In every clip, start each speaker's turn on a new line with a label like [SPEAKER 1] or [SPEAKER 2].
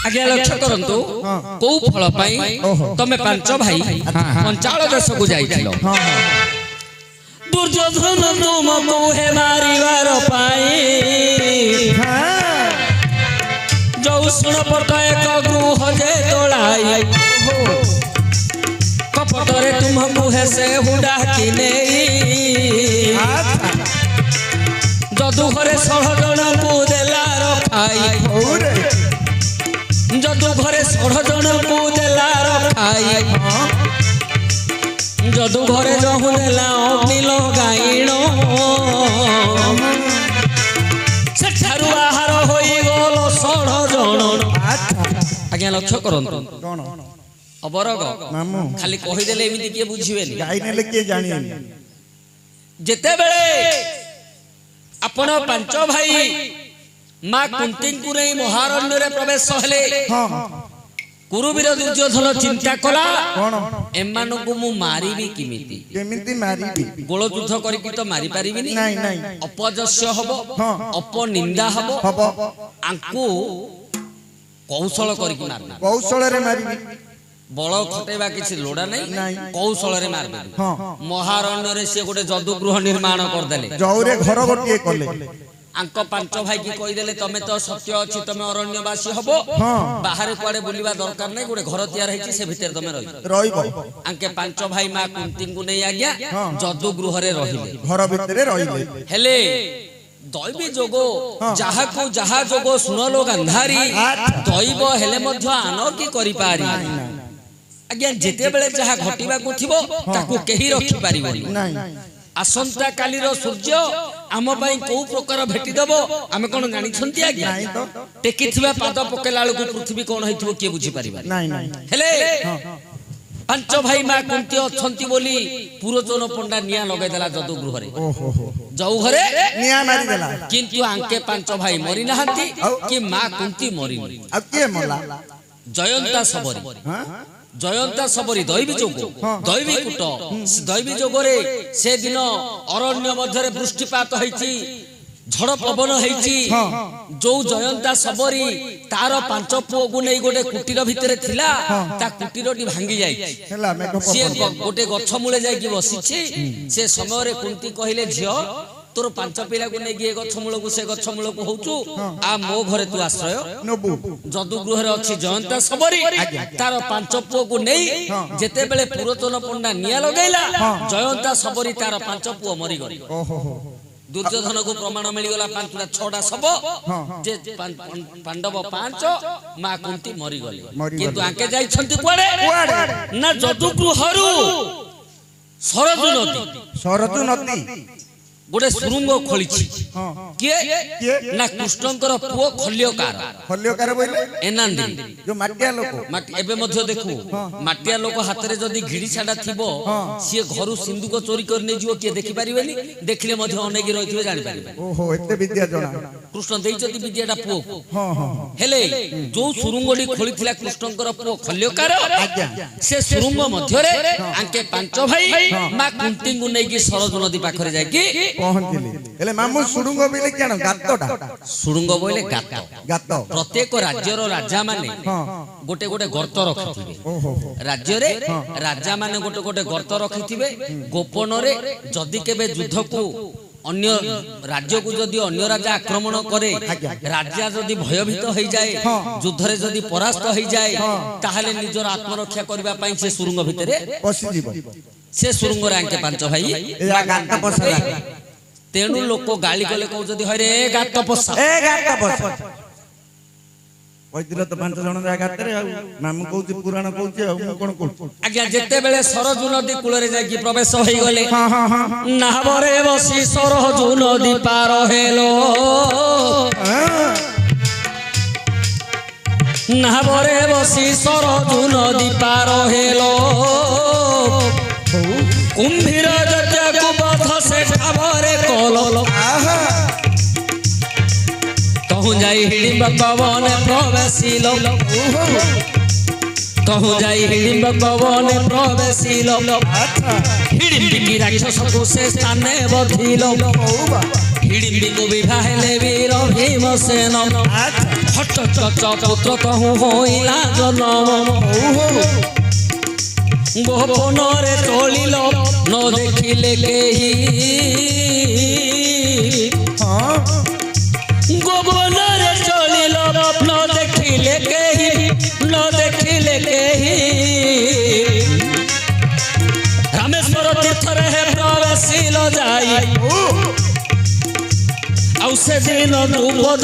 [SPEAKER 1] आगे लक्ष्य करंतु को फल पाई तमे पांच भाई पंचाल देश को जाइथिलो दुर्योधन तुमको हे मारिवार पाई जो सुन पट एक गृह जे तोलाई कपटरे तुमको हे से हुडा किने जदु घरे 16 जन को देला रखाई जदु घरे 16 जन को देला रखाई जदु घरे जहु देला अग्नि लगाइण सेठारु आहार होई गल 16 जन आज्ञा लक्ष्य करंतु अबरग खाली कहि देले एमिति के बुझिबेनी
[SPEAKER 2] गाई नेले के जानियेनी
[SPEAKER 1] जेते बेले आपण पांच भाई मां कुंती को नहीं महारण्य रे प्रवेश हेले कुरुवीर दुर्योधन चिंता कला एमानु को मु मारिबी किमिति
[SPEAKER 2] केमिति मारिबी
[SPEAKER 1] गोल युद्ध करिकि तो मारि पारिबिनी
[SPEAKER 2] नहीं नहीं
[SPEAKER 1] अपजस्य हबो अपनिंदा हबो आंकु कौशल करिकि मारना
[SPEAKER 2] कौशल रे मारिबी
[SPEAKER 1] बल खटेबा किछि लोडा नहीं कौशल रे मारबे महारण्य रे से गोटे जदुगृह निर्माण कर देले
[SPEAKER 2] जौरे घर गोटिए कले
[SPEAKER 1] आंक पांच भाई की कहि देले तमे तो सत्य अछि तमे अरण्यवासी हबो बाहर कुआडे बुलिबा दरकार नै गोटे घर तैयार हेछि से भीतर तमे रहिबो आंके पांच भाई मां कुंती को नै आज्ञा जदुगृह रे रहिले
[SPEAKER 2] घर भीतर रहिले
[SPEAKER 1] हेले दैवी जोगो जहा को जहा जोगो सुनलो गंधारी दैव हेले मध्य आनो की करि पारी आज्ञा जेते बेले जहा घटिबा को थिबो ताकू केही रखि पारिबोनी आसंता कालीर सूर्य आम पई को प्रकार भेटी देबो आमे कोन जानि छंती आज्ञा टेकी थिबा पाद पकेला को पृथ्वी कोन होइथिबो के बुझी पारिबा
[SPEAKER 2] नहीं नहीं
[SPEAKER 1] हेले पांच भाई मां कुंती अछंती बोली पुरोचन पंडा निया लगाई देला जदुगृह रे जाऊ घरे
[SPEAKER 2] निया मारी देला
[SPEAKER 1] किंतु आंके पांच भाई मरि नहंती कि मां कुंती मरि
[SPEAKER 2] अब के मला
[SPEAKER 1] जयंता सबरी जयंता सबरी दैवी जोग दैवी कूट दैवी जोगरे से दिन अरण्य मध्य वृष्टिपात होइछि झड़ पवन होइछि जो जयंता सबरी तार पांच पुओ को नै गोटे कुटीर भितरे थिला ता कुटीरटी भांगी जाई से गोटे गछ मूले जाई कि बसिछि से समय रे कुंती कहिले झियो तोर पांच पिला को नै गे गछ मूल को से गछ मूल को होचु आ मो घरे तू आश्रय
[SPEAKER 2] नबु
[SPEAKER 1] जदुगृह रे अछि जयंता सबरी तार पांच पुओ को नै जेते बेले पुरोचन पंडा निया लगाइला जयंता सबरी तार पांच पुओ मरि गले दुर्योधन को प्रमाण मिल गला 5टा 6टा सब जे पांडव 5 मां कुंती मरि गले किंतु आके जाई छंती कुआडे ना जदुगृहरु सरजु नदी गोटे सुरुंग खोलिछि किए ना कृष्णकर पुओ खल्यकार
[SPEAKER 2] बोले
[SPEAKER 1] एनांदी
[SPEAKER 2] जो माटिया लोक
[SPEAKER 1] माटी एबे मध्ये देखु माटिया लोक हाथ रे जदी घिड़ी छाडा थिबो सी घरु सिंधुक चोरी कर नै जिवो के देखि परिबेनी देखले मध्ये अनेक रहिथिबे जानि परिबे
[SPEAKER 2] ओहो एते विद्या जणा
[SPEAKER 1] कृष्ण देइचति विद्याटा पुओ हेले जो सुरुंगडी खोलिथिला कृष्णकर पुओ खल्यकार से सुरुंग मध्ये रे आंके पांच भाई मा कुंती गु नै कि सरजु नदी पाखरे जाय कि
[SPEAKER 2] पहुंचले हेले मामू सुडुंग बोले केन गातटा
[SPEAKER 1] सुडुंग बोले गात प्रत्येक राज्यर राजा माने गोटे गोटे गर्त रखिथिबे राज्य रे राजा माने गोटे गोटे गर्त रखिथिबे गोपन रे जदी केबे युद्ध को अन्य राज्य को जदी अन्य राजा आक्रमण करे राजा जदी भयभीत होई जाए युद्ध रे जदी परास्त होई जाए ताहाले निजर आत्मरक्षा करबा पई से सुरुंग भितरे
[SPEAKER 2] पसी जीव
[SPEAKER 1] से सुरुंग रे आंके पांच भाई
[SPEAKER 2] ए गात पसला
[SPEAKER 1] तेणु लोक गाली गले कहू जदी हरे गात पसा
[SPEAKER 2] ओइदिन तो 5 जण गात रे मामू कहू पुराण कहू कोन कोन
[SPEAKER 1] आज्ञा जेते बेले सरजु नदी कूल रे जाई कि प्रवेश होई गले नाहबरे बसी सरजु नदी पार हेलो नाहबरे बसी सरजु नदी पार हेलो कुंभीर जत्या को बध से ठाबरे कोलो कहूँ जाई हिडिंब पवन प्रवेशिलो कहूँ जाई हिडिंब पवन प्रवेशिलो हिडिंबिकी राक्षस को से स्थाने बधिलो ହିଡିମ୍ବିକୁ ବିଭା ହେଲେ ବୀର ଭୀମସେନ ଘଟୋତ୍କଚ ପୁତ୍ର ତହୁଁ ହୋଇଲା ଜନମ ଗୋପନରେ ଚଳିଲ ନ ଦେଖିଲେ କେହି ଗୋପନରେ ଚଳିଲ ନ ଦେଖିଲେ କେହି ନ ଦେଖିଲେ କେହି ରାମେଶ୍ୱର ତୀର୍ଥରେ ହେ ପ୍ରବେଶିଲ ଯାଇ ଆଉ ସେଦିନ ଦ୍ରୁପଦ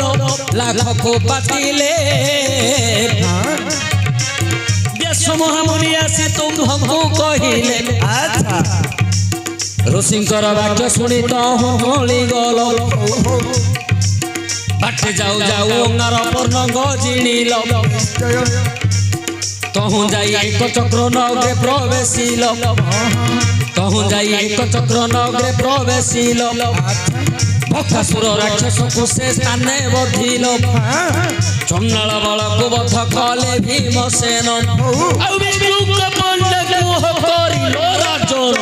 [SPEAKER 1] ଲାଖକୁ ପାତିଲେ ମହାମୁନି ଆସି ତୁମ୍ଭଙ୍କୁ କହିଲେ ଋଷିଙ୍କର ବାକ୍ୟ ଶୁଣି ତହୁଁ ଗଲ ବାଟେ ଯାଉ ଯାଉ ଅଙ୍ଗାର ପର୍ଣ୍ଣଙ୍ଗ ଜିଣିଲ ତହୁଁ ଯାଇ ଏକ ଚକ୍ର ନଗରେ ପ୍ରବେଶିଲ ତହୁଁ ଯାଇ ଏକ ଚକ୍ର ନଗରେ ପ୍ରବେଶିଲ ଭକ୍ତାସୁର ରାକ୍ଷସକୁ ସେ ସ୍ଥାନେ ବଧିଲ ଚଣ୍ଡାଳ ବଳକୁ ବଧ କଲେ ଭୀମସେନ ଆଉ ବିଦ୍ରୁକ ପଣ୍ଡକୁ କରିଲ ରାଜନ।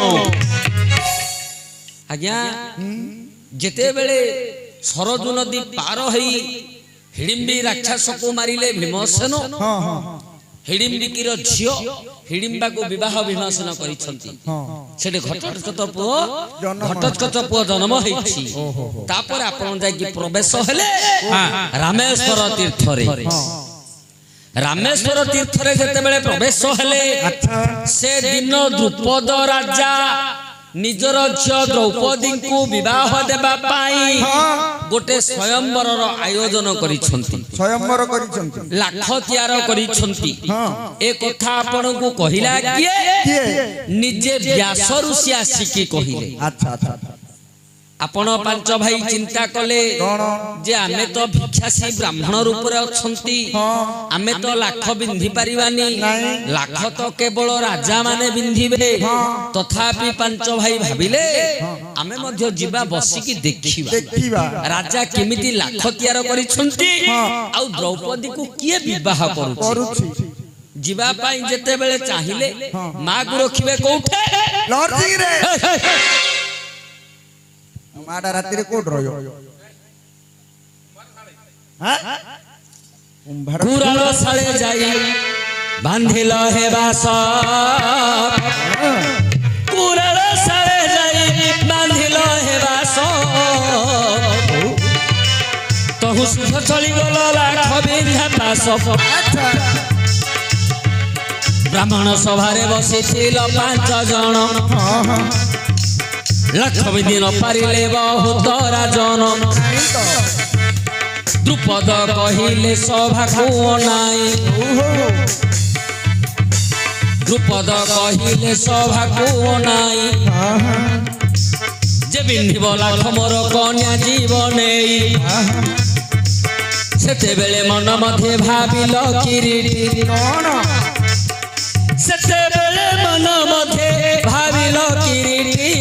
[SPEAKER 1] ଆଜ୍ଞା ଯେତେବେଳେ ସରଜୁ ନଦୀ ପାର ହେଇ ହିଡିମ୍ବି ରାକ୍ଷସକୁ ମାରିଲେ ଭୀମସେନ ହିଡିମ୍ବିକିର ଝିଅ ହିଡିମ୍ବାକୁ ବିବାହ ଭୀମସେନ କରିଛନ୍ତି ସେଠି ଘଟୋତ୍କଚ ପୁଅ ଜନ୍ମ ହେଇଛି ତାପରେ ଆପଣ ଯାଇକି ପ୍ରବେଶ ହେଲେ ରାମେଶ୍ୱର ତୀର୍ଥରେ ରାମେଶ୍ୱର ତୀର୍ଥରେ ଯେତେବେଳେ ପ୍ରବେଶ ହେଲେ ସେ ଦିନ ଦ୍ରୁପଦ ରାଜା ନିଜର ଝିଅ ଦ୍ରୌପଦୀଙ୍କୁ ବିବାହ ଦେବା ପାଇଁ ଗୋଟେ ସ୍ୱୟଂବରର ଆୟୋଜନ କରିଛନ୍ତି ଲାଖ ତିଆର କରିଛନ୍ତି ଏ କଥା ଆପଣଙ୍କୁ କହିଲା କିଏ ନିଜେ ବ୍ୟାସ ଋଷି ଆସିକି କହିଲେ ଆପଣ ପାଞ୍ଚ ଭାଇ ଚିନ୍ତା କଲେ ଯେ ଆମେ ତ ଭିକ୍ଷାସୀ ବ୍ରାହ୍ମଣ ରୂପରେ ଅଛନ୍ତି ଆମେ ତ ଲାଖ ପିନ୍ଧି ପାରିବାନି ଲାଖ ତ କେବଳ ରାଜା ମାନେ ପିନ୍ଧିବେ ତଥାପି ପାଞ୍ଚ ଭାଇ ଭାବିଲେ ଆମେ ମଧ୍ୟ ଯିବା ବସିକି ଦେଖିବା ରାଜା କେମିତି ଲାଖ ତିଆର କରିଛନ୍ତି ଆଉ ଦ୍ରୌପଦୀକୁ କିଏ ବିବାହ କରୁଛି ଯିବା ପାଇଁ ଯେତେବେଳେ ଚାହିଁଲେ ମାକୁ ରଖିବେ କୋଉଠି
[SPEAKER 2] ମାଟା ରାତିରେ କୋଉଠି ରହିବ
[SPEAKER 1] କୁରାଳ ଶାଳେ ଯାଇ ବାନ୍ଧିଲ ହେ ବାସ କୁରାଳ ଶାଳେ ଯାଇ ବାନ୍ଧିଲ ହେ ବାସ ତହୁ ସୁଖ ଚଳିଗଲ ଲାଖ ବିନ୍ଧା ପାଶ ବ୍ରାହ୍ମଣ ସଭାରେ ବସିଥିଲ 5 ଜଣ ଲାଖ ବିଧି ନ ପାରିଲେ ବହୁତ ରାଜନ ଦ୍ରୁପଦ କହିଲେ ସଭାକୁ ଅନାଇ ଦ୍ରୁପଦ କହିଲେ ସଭାକୁ ଅନାଇ ଯେ ପିନ୍ଧିବ ଲାଖ ମୋର କନ୍ୟା ଜୀବ ନେଇ ସେତେବେଳେ ମନ ମଧ୍ୟରେ ଭାବିଲ କିରୀଟି ସେତେବେଳେ ମନ ମଧ୍ୟରେ ଭାବିଲ କିରୀଟି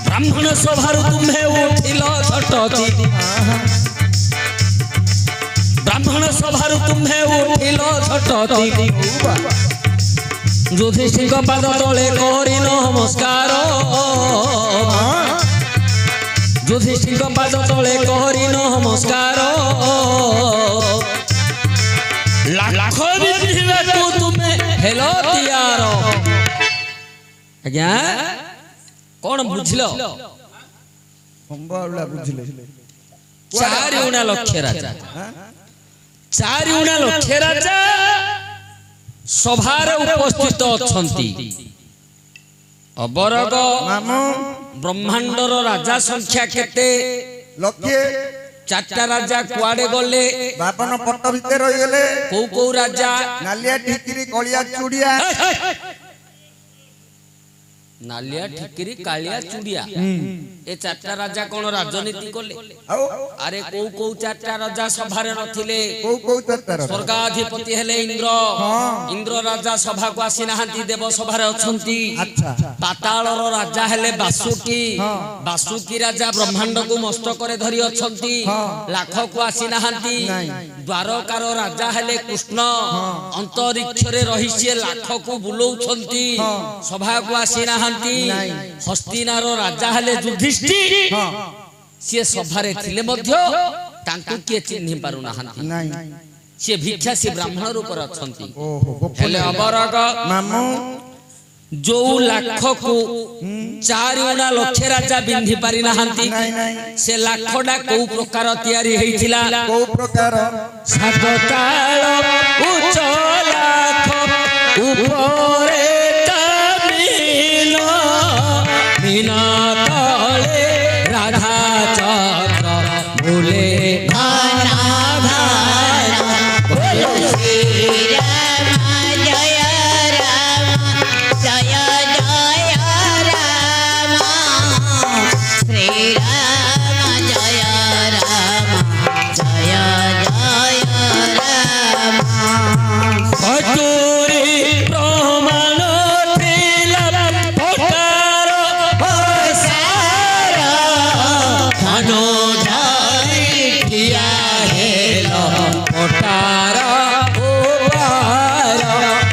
[SPEAKER 1] ବ୍ରାହ୍ମଣ ସଭାରୁ ତୁମ୍ଭେ ଉଠିଲ ଝଟତି ବ୍ରାହ୍ମଣ ସଭାରୁ ତୁମ୍ଭେ ଉଠିଲ ଝଟତି ଯୁଧିଷ୍ଠିଙ୍କ ପାଦ ତଳେ କରି ନମସ୍କାର ଯୁଧିଷ୍ଠିଙ୍କ ପାଦ ତଳେ କରି ନମସ୍କାର ଲାଖ ବିନ୍ଧିବାକୁ ତୁମେ ହେଲ ତିଆର ଆଜ୍ଞା କଣ ବୁଝିଲ ଚାରି ଉଣା ଲକ୍ଷ ରାଜା ସଭାରେ ଉପସ୍ଥିତ ଅଛନ୍ତି ଅବରଗ ବ୍ରହ୍ମାଣ୍ଡର ରାଜା ସଂଖ୍ୟା କେତେ
[SPEAKER 2] ଲକ୍ଷେ
[SPEAKER 1] 4ଟା ରାଜା କୁଆଡେ ଗଲେ
[SPEAKER 2] ବାପନ ପଟ ଭିତରେ ରହିଗଲେ
[SPEAKER 1] କୋଉ ରାଜା
[SPEAKER 2] ନାଲିଆ ଠିକିରି କଳିଆ ଚୁଡିଆ
[SPEAKER 1] ନାଲିଆ ଠିକିରି କାଳିଆ ଚୁଡିଆ ଏ 4ଟା ରାଜା କଣ ରାଜନୀତି କଲେ ଆରେ କୋଉ 4ଟା ରାଜା ସଭାରେ ନଥିଲେ ସ୍ୱର୍ଗାଧିପତି ହେଲେ ଇନ୍ଦ୍ର ରାଜା ସଭାକୁ ଆସି ନାହାନ୍ତି ଦେବ ସଭାରେ ଅଛନ୍ତି ପାତାଳର ରାଜା ହେଲେ ବାସୁକି ରାଜା ବ୍ରହ୍ମାଣ୍ଡକୁ ମସ୍ତକରେ ଧରି ଅଛନ୍ତି ଲାଖକୁ ଆସି ନାହାନ୍ତି ଦ୍ୱାରକାର ରାଜା ହେଲେ କୃଷ୍ଣ ଅନ୍ତରିକ୍ଷରେ ରହି ସିଏ ଲାଖକୁ ବୁଲଉଛନ୍ତି ସଭାକୁ ଆସି ନାହାନ୍ତି ନାହାନ୍ତି
[SPEAKER 2] ନାଇଁ।
[SPEAKER 1] ହସ୍ତିନାର ରାଜା ହେଲେ ଯୁଧିଷ୍ଠିର
[SPEAKER 2] ହଁ
[SPEAKER 1] ସିଏ ସଭାରେ ଥିଲେ ମଧ୍ୟ ତାଙ୍କୁ କିଏ ଚିହ୍ନି ପାରୁନାହାନ୍ତି
[SPEAKER 2] ନାଇଁ
[SPEAKER 1] ସିଏ ଭିକ୍ଷା ସିଏ ବ୍ରାହ୍ମଣ ରୂପରେ ଅଛନ୍ତି
[SPEAKER 2] ଓହୋ ଗୋପନ
[SPEAKER 1] ହେଲେ ଅବରଗ
[SPEAKER 2] ମାମୁଁ
[SPEAKER 1] ଯୋଉ ଲାଖକୁ 4 ଅଣା ଲକ୍ଷେ ରାଜା ବିନ୍ଧି ପାରି ନାହାନ୍ତି
[SPEAKER 2] ନାଇଁ ନାଇଁ
[SPEAKER 1] ସେ ଲାଖଟା କୋଉ ପ୍ରକାର ତିଆରି ହେଇଥିଲା
[SPEAKER 2] କୋଉ ପ୍ରକାର
[SPEAKER 1] 7 ତାଳ ଉଚ୍ଚ ଲାଖ ଉପରେ ତାମିଲ ବିନା ତଳେ ରାଧା ଚକ୍ର ଭୁଲେ କତୁରୀ ପ୍ରମାଣ ଥିଲା ପଟାର ସାର ଧାନ ଧାଇ ଠିଆ ହେଲ ପଟାର ଓପାର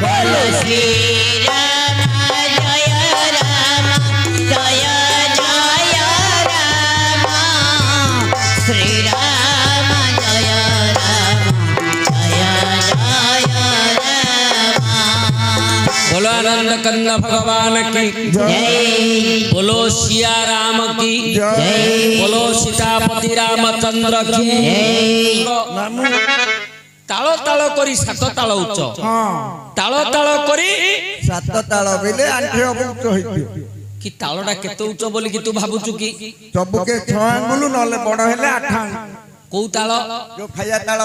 [SPEAKER 1] ବୋଲ बोलो आनंद कंद भगवान की बोलो सिया राम की बोलो सीतापति रामचंद्र की
[SPEAKER 2] ମାମୁଁ
[SPEAKER 1] ताଳ ताଳ କରି 7 ତାଳ ଉଚ୍ଚ
[SPEAKER 2] ହଁ
[SPEAKER 1] ତାଳ ତାଳ କରି
[SPEAKER 2] 7 ତାଳ ବେଲେ ଆଣ୍ଠେ ଅବୁଚ୍ଚ ହେଇଥିବ
[SPEAKER 1] କି ତାଳଟା କେତେ ଉଚ୍ଚ ବୋଲି କି ତୁ ଭାବୁଛୁ କି
[SPEAKER 2] ସବୁକେ 6 ଆଙ୍ଗୁଲ ନହେଲେ ବଡ ହେଲେ 8 ଆଙ୍ଗୁଲ
[SPEAKER 1] କୋଉ ତାଳ
[SPEAKER 2] ଯୋଉ ଖାଇବା ତାଳ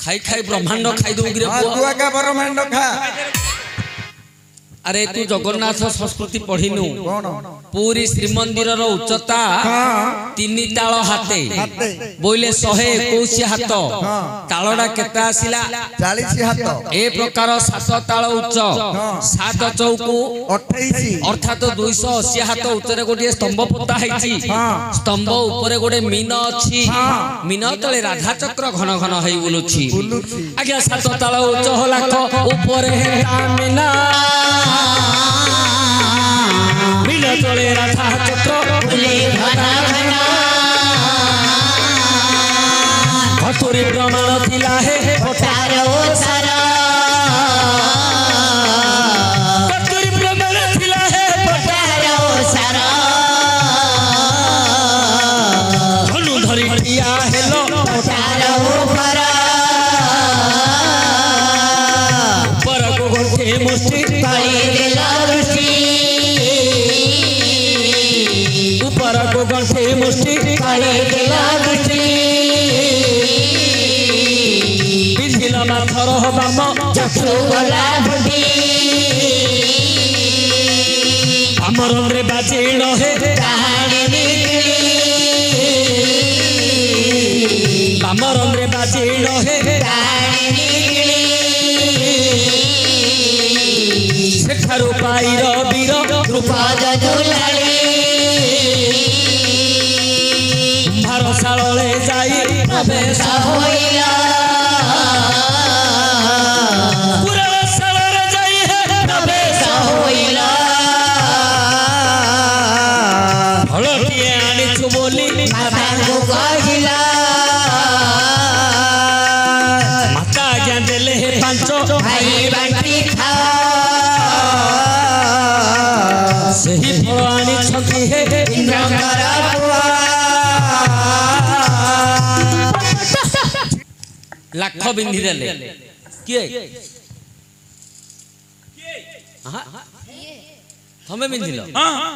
[SPEAKER 1] ଖାଇ ଖାଇ ବ୍ରହ୍ମାଣ୍ଡ ଖାଇ ଦଉ କିରେ
[SPEAKER 2] ହଁ
[SPEAKER 1] ପୁଅ
[SPEAKER 2] ତୁ ଆକା ବରମାଣ୍ଡ ଖା
[SPEAKER 1] अरे तू जगन्नाथ संस्कृति पढ़िनु
[SPEAKER 2] କଣ
[SPEAKER 1] पूरी श्रीमंदिर उच्चता
[SPEAKER 2] ହଁ
[SPEAKER 1] 3 ताल हाते
[SPEAKER 2] ହାତେ
[SPEAKER 1] बोले 121 हाथ तालडा केते आसिला
[SPEAKER 2] 40 हात
[SPEAKER 1] ए प्रकार 7 ताल उच्च 7 चौकु
[SPEAKER 2] 28
[SPEAKER 1] अर्थात 280 हाथ उच्चरे गोटे स्तंभ पोता हैछि स्तंभ ऊपर गोटे मीन अछि मीन तले राधा चक्र घन घन हेइ बुलुछि आज्ञा 7 ताल उच्च लाख ऊपर हेता मीना मीन तले राधा चक्र बुले घन घन कतुरी प्रमाण थिला हे पटारो सारा कतुरी प्रमाण थिला हे पटारो सारा धनु धरि ठिया हेलो पटारो परा पर को गोटे मुष्टि पाई देला दृष्टि ऊपर को गोटे मुष्टि पाई देला दृष्टि बिझिल माथर बाम चक्षु गला भटी हमर रे बाजिल हे कहानी निकली हमर रे बाजिल हे कहानी निकली सेठारु पाइर वीर द्रुपद दुलाली भारसाले जाई प्रवेश होइला पुरसाले जाई प्रवेश होइला हलटिए आनिछु बोली माता को कहिला माता आज्ञा देले हे 5 भाई बांटी खा सही फल आनिछथि हे इंद्रकर पुआ लाख बिंधी देले किए हमें बिंधिल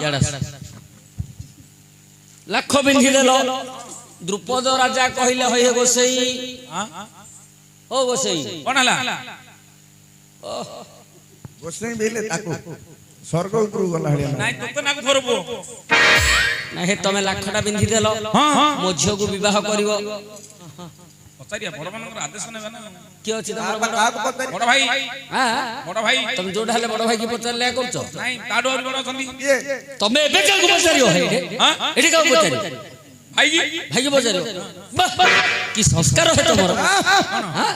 [SPEAKER 1] याडा लाख बिंधी देल द्रुपद राजा कहले होय गोसई ओ गोसई
[SPEAKER 3] कोन हला
[SPEAKER 2] गोसाई बेले ताको स्वर्ग उपरु गला हलिया
[SPEAKER 3] नाइ तोते नाको थोरबो
[SPEAKER 1] ना हे तमे लाखटा बिंधी देल मो झियो को विवाह करिवो
[SPEAKER 3] पचारिया बड़ मानकर आदेश नेबे ना
[SPEAKER 1] के अछि तमर
[SPEAKER 2] काको पता
[SPEAKER 3] बड़ भाई
[SPEAKER 1] हां
[SPEAKER 3] बड़ भाई
[SPEAKER 1] तुम जोडा हले बड़ भाई की पचारले करछो
[SPEAKER 3] नाइ ताडो बड़ छंदी
[SPEAKER 2] ये
[SPEAKER 1] तमे एबे का पचारियो हे एठी का पचारियो
[SPEAKER 3] भाई की
[SPEAKER 1] भाई की पचारियो की संस्कार है तमर हां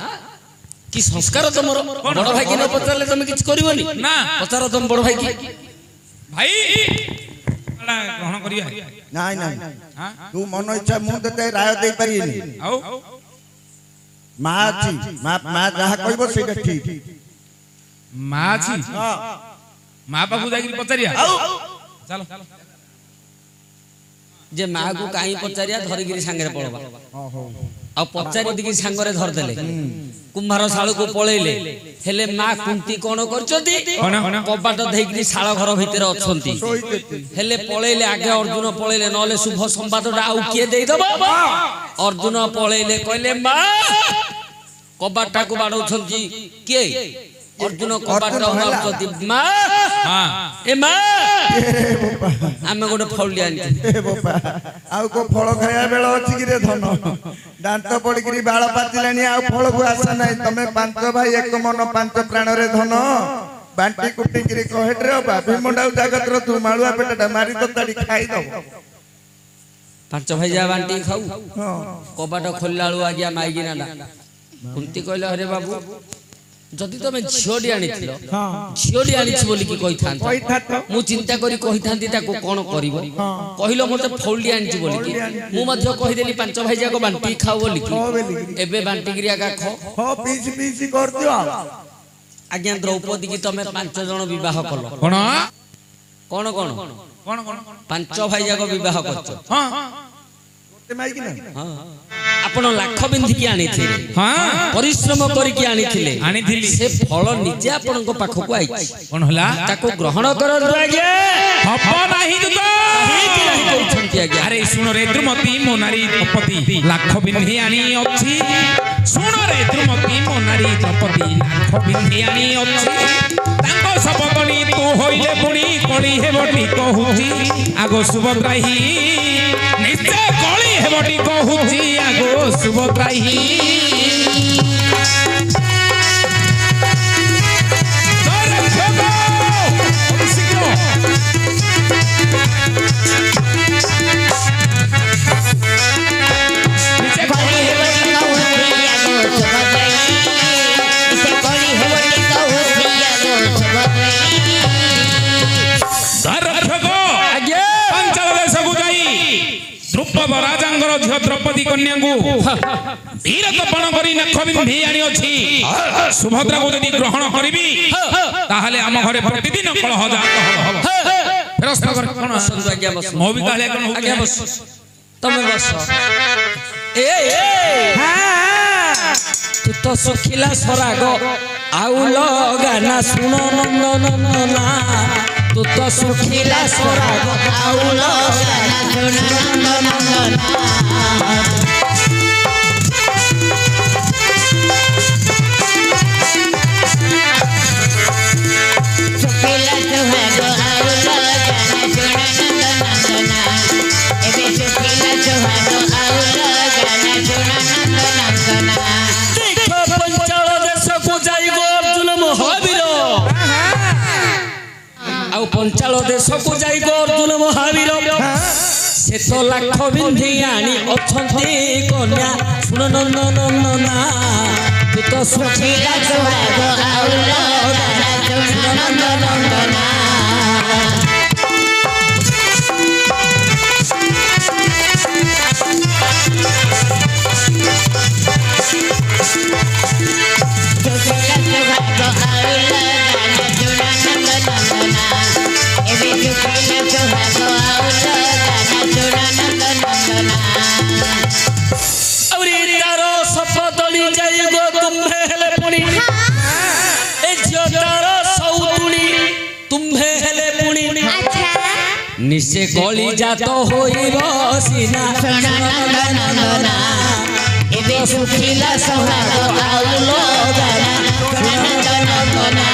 [SPEAKER 1] की संस्कार तमर बड़ भाई की न पचारले तमे किछ करिवोनी
[SPEAKER 3] ना
[SPEAKER 1] पचारो तुम बड़ भाई की
[SPEAKER 3] ଭାଇ ଏଟା ଗ୍ରହଣ କରିବା
[SPEAKER 2] ନାଇଁ ନାଇଁ
[SPEAKER 3] ହାଁ
[SPEAKER 2] ତୁ ମନ ଇଚ୍ଛା ମୁଁ ତତେ ରାୟ ଦେଇ ପାରିବିନି।
[SPEAKER 3] ଆଉ
[SPEAKER 2] ମା ଅଛି, ମା ଯାହା କହିବ ସେଇଟା ଠିକ।
[SPEAKER 3] ମା ଅଛି ମା ପାଖକୁ ଯାଇକି ପଚାରିବା ଚାଲ
[SPEAKER 1] ଯେ ମା କୁ କାହିଁ ପଚାରିଆ ଧରିକିରି ସାଙ୍ଗରେ ପଳବା ଆଉ ପଚାରି ଟିକେ ସାଙ୍ଗରେ ଧରିଦେଲେ କୁମ୍ଭାର ଶାଳକୁ ପଳେଇଲେ ହେଲେ ମା କୁନ୍ତି କଣ କରୁଛନ୍ତି କବାଟ ଦେଇକିରି ଶାଳ ଘର ଭିତରେ ଅଛନ୍ତି ହେଲେ ପଳେଇଲେ ଆଗେ ଅର୍ଜୁନ ପଳେଇଲେ ନହେଲେ ଶୁଭ ସମ୍ବାଦଟା ଆଉ କିଏ ଦେଇଦବ ଅର୍ଜୁନ ପଳେଇଲେ କହିଲେ ମା କବାଟଟାକୁ ବାଡଉଛନ୍ତି କିଏ ଅର୍ଜୁନ କବାଟ ବାଡଉଛନ୍ତି ମା ଏ ମା ଆମେ ଗୋଟେ ଫଳ ଆଣିଛୁ
[SPEAKER 2] ଆଉ କୋ ଫଳ ଖାଇବା ବେଳ ଅଛି କି ରେ ଧନ ଦାନ୍ତ ପଡିକିରି ବାଳ ପାଚିଲାଣି ଆଉ ଫଳକୁ ଆଶା ନାହିଁ ତମେ ପାଞ୍ଚ ଭାଇ ଏକ ମନ ପାଞ୍ଚ ପ୍ରାଣରେ ଧନ ବାଣ୍ଟି କୁଟିକିରି କହେଟ୍ରେ ଅବା ଭୀମଣ୍ଡାଉ ଜାଗତର ତୁ ମାଳୁଆ ପେଟଟା ମାରି ତତାଡି ଖାଇଦବ
[SPEAKER 1] ପାଞ୍ଚ ଭାଇ ଯା ବାଣ୍ଟି ଖାଉ କବାଟ ଖୋଲିଲା ବେଳୁ ଆଜ୍ଞା ମାଇକିନା କୁନ୍ତି କହିଲେ ହରେ ବାବୁ ଯଦି ତମେ ଝିଅଟି ଆଣିଥିଲ ଝିଅଟି ଆଣିଛି ବୋଲିକି କହିଥାନ୍ତ ମୁଁ ଚିନ୍ତା କରି କହିଥାନ୍ତି ତାକୁ କଣ କରିବ କହିଲ ମତେ ଫଉଲଟି ଆଣିଛି ବୋଲିକି ମୁଁ ମଧ୍ୟ କହିଦେଲି ପାଞ୍ଚ ଭାଇ ଯାକ ବାଣ୍ଟି ଖାଉ ବୋଲିକି ଏବେ ବାଣ୍ଟିକିରି ଆଗା
[SPEAKER 2] କରିଦିଅ
[SPEAKER 1] ଆଜ୍ଞା ଦ୍ରୌପଦୀ କି ତମେ 5 ଜଣ ବିବାହ କଲ
[SPEAKER 3] କଣ
[SPEAKER 1] କଣ କଣ
[SPEAKER 3] କଣ କଣ
[SPEAKER 1] 5 ଭାଇ ଯାକ ବିବାହ କରିଛ ଆପଣ ଲାଖ ବିନ୍ଧିକି ଆଣିଥିଲେ ପରିଶ୍ରମ କରିକି ଆଣିଥିଲେ ସେ ଫଳ ନିଜେ ଆପଣଙ୍କ ପାଖକୁ ଆଇଛି
[SPEAKER 3] କଣ ହେଲା
[SPEAKER 1] ତାକୁ ଗ୍ରହଣ କରନ୍ତୁ ଆଜ୍ଞା
[SPEAKER 3] ହବ ନାହିଁ ତ
[SPEAKER 1] ଆରେ
[SPEAKER 3] ଶୁଣ ରେ ଦ୍ରୁମତି ମୋ ନାରୀ ଦ୍ରୌପଦୀ ଲାଖ ବିନ୍ଧି ଆଣି ଅଛି ଶୁଣ ରେ ଦ୍ରୁମତି ମୋ ନାରୀ ଦ୍ରୌପଦୀ ଲାଖ ବିନ୍ଧି ଆଣି ଅଛି ତାଙ୍କ ଶପଥଣି ତୁ ହୋଇଲେ ପୁଣି କଳି ହେବଟି କହୁଛି ଆଗ ସୁଭଦ୍ରାହି ନିଶ୍ଚୟ କଳି ହେବଟି କହୁଛି ଆଗ ସୁଭଦ୍ରାହି ରାଜାଙ୍କର ଝିଅ ଦ୍ରୌପଦୀ କନ୍ୟାଙ୍କୁ ବୀର ତପଣ କରି ନାକ ବିନ୍ଧି ଆଣି ଅଛି ସୁଭଦ୍ରାକୁ ଯଦି ଗ୍ରହଣ କରିବି ତାହେଲେ ଆମ ଘରେ ପ୍ରତିଦିନ କଳହ ହବ ଫେରସ୍ତ କର କଣ
[SPEAKER 1] ଆଜ୍ଞା ବସ
[SPEAKER 3] ମୁଁ ବି କହିଲେ କଣ
[SPEAKER 1] ଆଜ୍ଞା ବସ ତମେ ବସ ଏ ତୁ ତ ଶୁଖିଲା ସରାଗ ଆଉ ଲଗାନା ଶୁଣ ନନ୍ଦନନା ତୁ ତ ଶୁଖିଲା ସରାଗ ଆଉ ଲଗାନା ଶୁଣ ନନ୍ଦନନା पंचाल देश को जाई अर्जुन महावीर से तो लाख बिंधी आनी अछंती कन्या सुन नंदनना तू तो सुखिला सुहाग आउला गाना सुन नंदनना निसे गली जात होइब सीना नंदनना एबे सुखिला सोहाग आउलो गाना नंदनना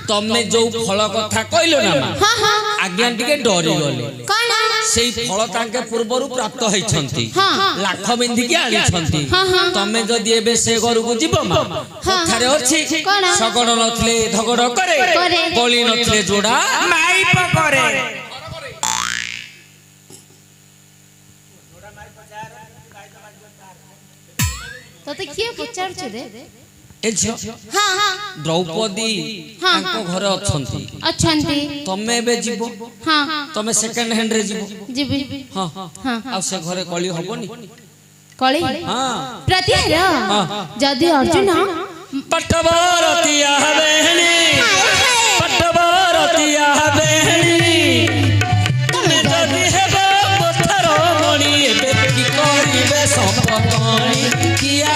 [SPEAKER 1] तमे जो फल कथा कहलो ना आग ଆଜ୍ଞା ଟିକେ ଡରି ଗଲେ
[SPEAKER 4] କଣ
[SPEAKER 1] ସେଇ ଫଳ ତାଙ୍କେ ପୂର୍ବରୁ ପ୍ରାପ୍ତ ହେଇଛନ୍ତି
[SPEAKER 4] ହଁ
[SPEAKER 1] ଲାଖ ବିନ୍ଧିକି ଆଣିଛନ୍ତି
[SPEAKER 4] ହଁ ହଁ
[SPEAKER 1] ତମେ ଯଦି ଏବେ ସେ ଘରକୁ ଯିବ ମା କଥାରେ ଅଛି
[SPEAKER 4] କଣ?
[SPEAKER 1] ଶଗଡ଼ ନଥିଲେ ଧଗଡ଼ କରେ
[SPEAKER 4] କରେ।
[SPEAKER 1] କଳି ନଥିଲେ ଯୋଡ଼ା
[SPEAKER 2] ମାଇପ କରେ।
[SPEAKER 4] ତତେ କିଏ ପଚାରୁଛୁ ରେ
[SPEAKER 1] ଏ ଝିଅ
[SPEAKER 4] ହଁ ହଁ
[SPEAKER 1] ଦ୍ରୌପଦୀ
[SPEAKER 4] ହଁ,
[SPEAKER 1] ତାଙ୍କ
[SPEAKER 4] ହଁ।
[SPEAKER 1] ଘରେ ଅଛନ୍ତି
[SPEAKER 4] ଅଛନ୍ତି
[SPEAKER 1] ତମେ ଏବେ ଯିବ
[SPEAKER 4] ହଁ
[SPEAKER 1] ତମେ ସେକେଣ୍ଡ ହ୍ୟାଣ୍ଡ ରେ ଯିବ
[SPEAKER 4] ଯିବି
[SPEAKER 1] ହଁ
[SPEAKER 4] ହଁ
[SPEAKER 1] ଆଉ ସେ ଘରେ କଳି ହବନି
[SPEAKER 4] କଳି
[SPEAKER 1] ହଁ
[SPEAKER 4] ପ୍ରତିହାର
[SPEAKER 1] ହଁ।
[SPEAKER 4] ଯଦି ଅର୍ଜୁନ
[SPEAKER 1] ପଟବରତିଆ ବେହଣୀ ପଟବରତିଆ ବେହଣୀ ତୁମେ ଯଦି ହେବ ପଥର ମଣି ଏବେ କି କରିବେ ସମ୍ପକଣି କିଆ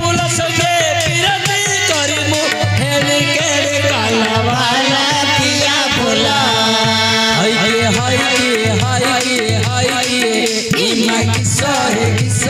[SPEAKER 1] ଫୁଲ ସଙ୍ଗେ ବିରତି କରିମୁ ହେଲି କେଡ଼େ କାଲାବାଲା କିଆ ଫୁଲ ହାଇ ଇମା କିସ হে କିସ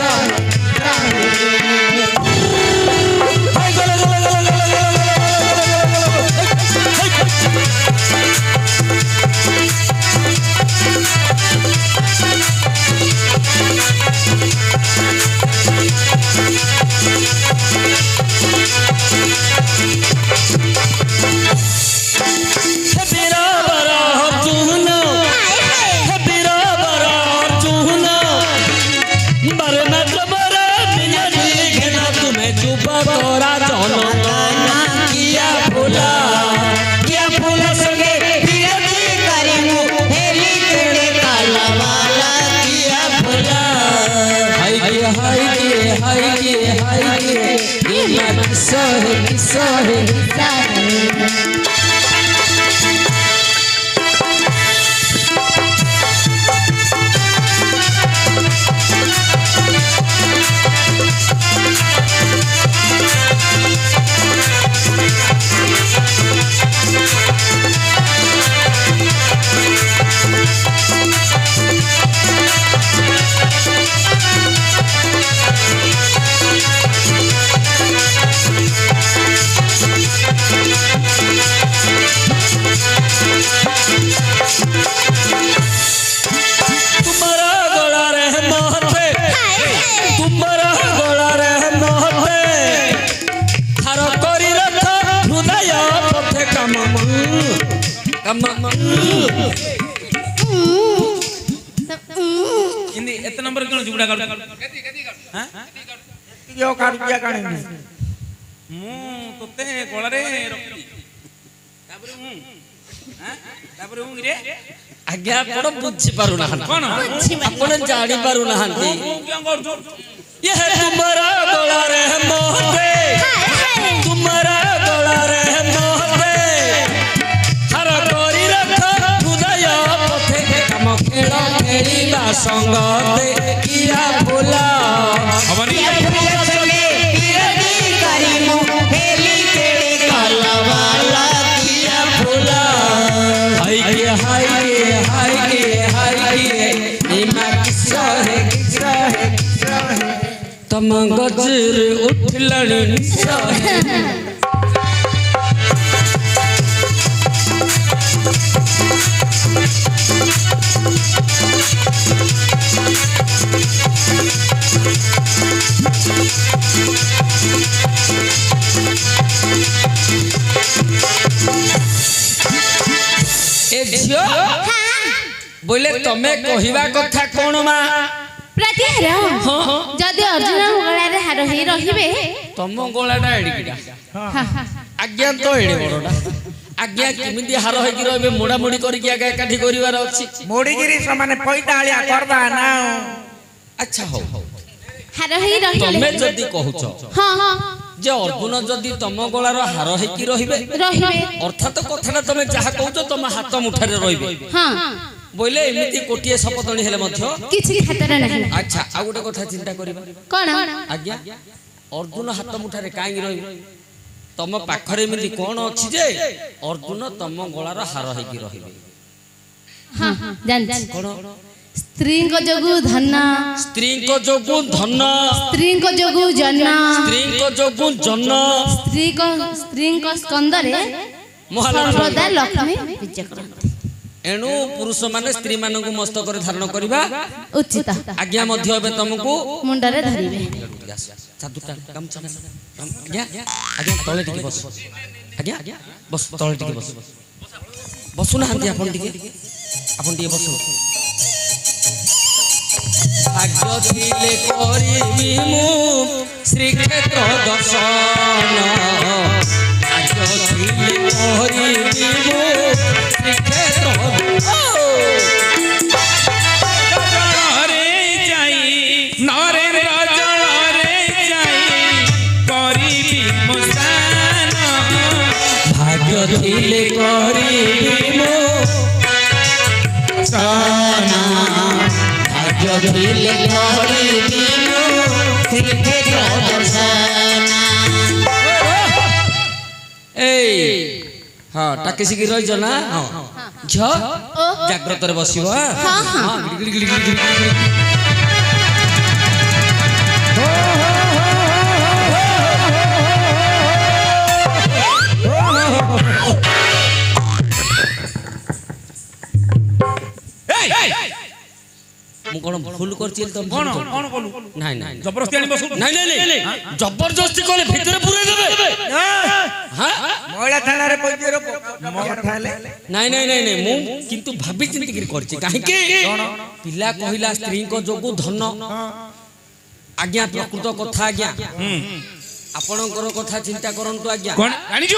[SPEAKER 3] एते नंबर कौन जुगड़ा काट हां
[SPEAKER 2] यो काट दिया काने
[SPEAKER 3] मु तोते गोला रे रखी तापर हूं हां तापर हूं रे
[SPEAKER 1] आज्ञा आपण बुझी पारु ना
[SPEAKER 3] कोन
[SPEAKER 1] आपण जानि पारु ना
[SPEAKER 3] क्यों करछो
[SPEAKER 1] ये तुम्हारा गोला रे मोहते तुम्हारा गोला रे मोहते हर करी रख हृदय पथे काम खेल खेलिबा संगते किया भोला
[SPEAKER 3] हवनी
[SPEAKER 1] तम गजर उठलणी ए झियो बोले तमे कहिबा कथा कोन मा
[SPEAKER 4] प्रतिहार जदि अर्जुन गळारे हार हेई रहिबे
[SPEAKER 1] तम गोलाटा एडिकिटा आज्ञा तो एडे बड़टा आज्ञा किमिति हार होई रहबे मोडा मोडी करी के आगे काठी करिवार अछि
[SPEAKER 2] मोड़ीगिरी समान पैतालिया करबा ना
[SPEAKER 1] अच्छा हो
[SPEAKER 4] हार हेई रहिबे
[SPEAKER 1] तमे जदी कहूछ
[SPEAKER 4] हां हां
[SPEAKER 1] जे अर्जुन जदी तम गोलार हार हेकी रहिबे अर्थात कथाटा तमे जहा कहूछ तम हाथ मुठारे रहिबे
[SPEAKER 4] हां
[SPEAKER 1] बोले एमिति कोटिए शपथणी हेले मध्य
[SPEAKER 4] किछि खातर नाही
[SPEAKER 1] अच्छा आ गोटे कथा चिंता करिबा
[SPEAKER 4] कोन
[SPEAKER 1] आज्ञा अर्जुन हाथ मुठारे काई रहिबे तम पाखरे एमिति कोन अछि जे अर्जुन तम गोलार हार हेकी रहिबे
[SPEAKER 4] हां जान
[SPEAKER 1] कोन
[SPEAKER 4] स्त्री को जोगु धन
[SPEAKER 1] स्त्री को जोगु धन
[SPEAKER 4] स्त्री को जोगु जन
[SPEAKER 1] स्त्री को जोगु जन
[SPEAKER 4] स्त्री को स्कंद रे
[SPEAKER 1] ମହାଲକ୍ଷ୍ମୀ
[SPEAKER 4] ସର୍ବଦା ଲକ୍ଷ୍ମୀ ବିଜେ କରନ୍ତି।
[SPEAKER 1] ଏଣୁ ପୁରୁଷ ମାନେ ସ୍ତ୍ରୀ ମାନଙ୍କୁ ମସ୍ତକରେ ଧାରଣ କରିବା
[SPEAKER 4] ଉଚିତ।
[SPEAKER 1] ଆଜ୍ଞା ମଧ୍ୟ ଏବେ ତମକୁ
[SPEAKER 4] ମୁଣ୍ଡରେ ଧରିବେ।
[SPEAKER 1] ଆଜ୍ଞା ଆଜ୍ଞା ତଳେ ଟିକେ ବସ ଆଜ୍ଞା ବସ ତଳେ ଟିକେ ବସ ବସୁନାହାନ୍ତି ଆପଣ ଟିକେ ବସନ୍ତୁ। ଭାଗ୍ୟ ଥିଲେ କରିବି ମୁଁ ଶ୍ରୀକ୍ଷେତ୍ର ଦର୍ଶନ ଭାଗ୍ୟ ଥିଲେ କରିବି ମୁଁ ଶ୍ରୀକ୍ଷେତ୍ର
[SPEAKER 3] ଜଳରେ ଯାଇ ନରେନ୍ଦ୍ର ଜଳରେ ଯାଇ କରିବି ମୋ ସ୍ନାନ
[SPEAKER 1] ଭାଗ୍ୟ ଥିଲେ କରିବି ମୁଁ
[SPEAKER 3] ସ୍ନାନ
[SPEAKER 1] ଭାଗ୍ୟ ଥିଲେ କରିବି ମୁଁ ଶ୍ରୀକ୍ଷେତ୍ର ଦର୍ଶନ। ଏଇ ହଁ ଟାକିସିକି ରହିଛ ନା ହଁ ଝିଅ ଜାଗ୍ରତରେ ବସିବ ଗିଡ଼ି ଗିଡ଼ି ଗିଡ଼ି ଗିଡ଼ି ଗିଡ଼ି। ମୁଁ କଣ ଭୁଲ କରିଛି
[SPEAKER 3] କଣ କଣ କଲୁ
[SPEAKER 1] ନାଇଁ ନାଇଁ
[SPEAKER 3] ଜବରଦସ୍ତି ଆଣି ବସୁ
[SPEAKER 1] ନାଇଁ ନାଇଁ ନାଇଁ ଜବରଦସ୍ତି କଲେ ଭିତରେ ପୁରେଇ ଦେବେ
[SPEAKER 2] ମହିଳା ଥାନାରେ
[SPEAKER 1] ନାଇଁ ନାଇଁ ନାଇଁ ନାଇଁ ମୁଁ କିନ୍ତୁ ଭାବି ଚିନ୍ତିକିରି କରିଛି କାହିଁକି ପିଲା କହିଲା ସ୍ତ୍ରୀଙ୍କ ଯୋଗୁ ଧନ ଆଜ୍ଞା ପ୍ରକୃତ କଥା ଆଜ୍ଞା ଆପଣଙ୍କର କଥା ଚିନ୍ତା କରନ୍ତୁ ଆଜ୍ଞା
[SPEAKER 3] କଣ ଜାଣିଛୁ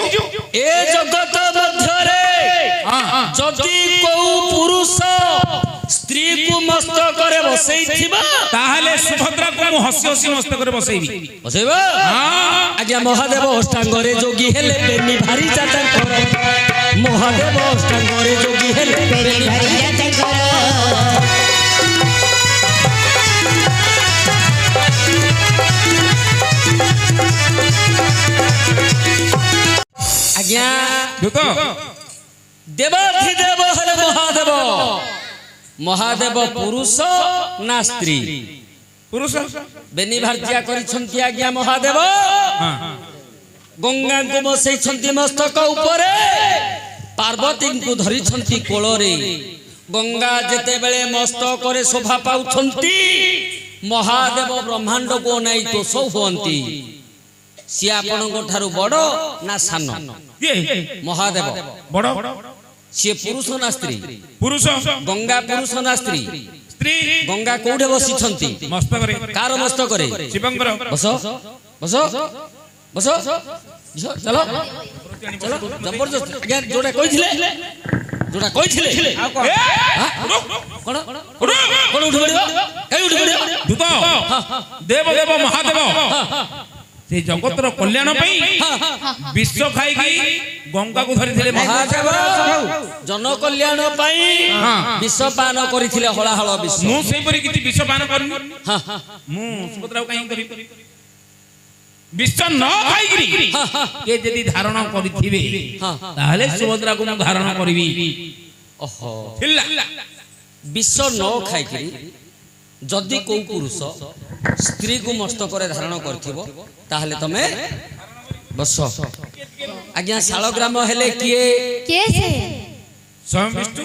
[SPEAKER 1] ଏ ଜଗତ ମଧ୍ୟରେ ଯଦି କୋଉ ପୁରୁଷ ସ୍ତ୍ରୀକୁ ମସ୍ତକରେ ବସେଇଥିବ
[SPEAKER 3] ତାହେଲେ ସୁଭଦ୍ରାକୁ ମୁଁ ହସି ହସି ମସ୍ତକରେ ବସେଇବି
[SPEAKER 1] ବସେଇବ ଆଜ୍ଞା ମହାଦେବ ଅଷ୍ଟାଙ୍ଗରେ ଯୋଗୀ ହେଲେ ବେନି ଭାରି ଚାଚାଙ୍କର ମହାଦେବ ଅଷ୍ଟାଙ୍ଗରେ ଯୋଗୀ ହେଲେ ବେନି ଭାରି ଚାଚାଙ୍କର ଆଜ୍ଞା ଦେବାଧିଦେବ ହେଲେ ମହାଦେବ ମହାଦେବ ପୁରୁଷ ନା ସ୍ତ୍ରୀ
[SPEAKER 3] ପୁରୁଷ
[SPEAKER 1] ବେନି ଭାର୍ଯ୍ୟା କରିଛନ୍ତି ଆଜ୍ଞା ମହାଦେବ ଗଙ୍ଗାଙ୍କୁ ବସେଇଛନ୍ତି ମସ୍ତକ ଉପରେ ପାର୍ବତୀଙ୍କୁ ଧରିଛନ୍ତି କୋଳରେ ଗଙ୍ଗା ଯେତେବେଳେ ମସ୍ତକରେ ଶୋଭା ପାଉଛନ୍ତି ମହାଦେବ ବ୍ରହ୍ମାଣ୍ଡକୁ ଅନାଇ ତୋଷ ହୁଅନ୍ତି ସିଏ ଆପଣଙ୍କ ଠାରୁ ବଡ ନା ସାନ ମହାଦେବ
[SPEAKER 3] ବଡ
[SPEAKER 1] ସିଏ ପୁରୁଷ ନା ସ୍ତ୍ରୀ
[SPEAKER 3] ପୁରୁଷ
[SPEAKER 1] ଗଙ୍ଗା ପୁରୁଷ ନା ସ୍ତ୍ରୀ
[SPEAKER 3] ସ୍ତ୍ରୀ
[SPEAKER 1] ଗଙ୍ଗା କୋଉଠି ବସିଛନ୍ତି
[SPEAKER 3] ମସ୍ତକରେ
[SPEAKER 1] କାର ମସ୍ତକରେ
[SPEAKER 3] ଶିବଙ୍କର
[SPEAKER 1] ବସ ବସ ବସ ଝିଅ ଚାଲ ଚାଲ ଜବରଦସ୍ତ ଆଜ୍ଞା ଯୋଉଟା କହିଥିଲେ କଣ କଣ ଉଠି ପଡିବ କାଇଁ ଉଠି ପଡିବ
[SPEAKER 3] ଦୂତ ଦେବ ଦେବ ମହାଦେବ ସେ ଜଗତର କଲ୍ୟାଣ ପାଇଁ ବିଷ ଖାଇକି ଗଙ୍ଗାକୁ ଧରିଥିଲେ
[SPEAKER 1] ମହାଦେବ ଜନ କଲ୍ୟାଣ ପାଇଁ ବିଷ ପାନ କରିଥିଲେ ହଳାହଳ ବିଷ
[SPEAKER 3] ମୁଁ ସେଇପରି କିଛି ବିଷ ପାନ କରିନି ମୁଁ ସୁଭଦ୍ରାକୁ କାହିଁକି ଧରିବି ବିଷ ନ ଖାଇକିରି କିଏ ଯଦି ଧାରଣ କରିଥିବେ ତାହେଲେ ସୁଭଦ୍ରାକୁ ମୁଁ ଧାରଣ କରିବି
[SPEAKER 1] ଓହୋ
[SPEAKER 3] ଥିଲା
[SPEAKER 1] ବିଷ ନ ଖାଇକିରି ଯଦି କୋଉ ପୁରୁଷ ସ୍ତ୍ରୀକୁ ମସ୍ତକରେ ଧାରଣ କରିଥିବ ତାହେଲେ ତମେ ବସ ଆଜ୍ଞା ଶାଳଗ୍ରାମ ହେଲେ କିଏ
[SPEAKER 3] ସ୍ୱୟଂ ବିଷ୍ଣୁ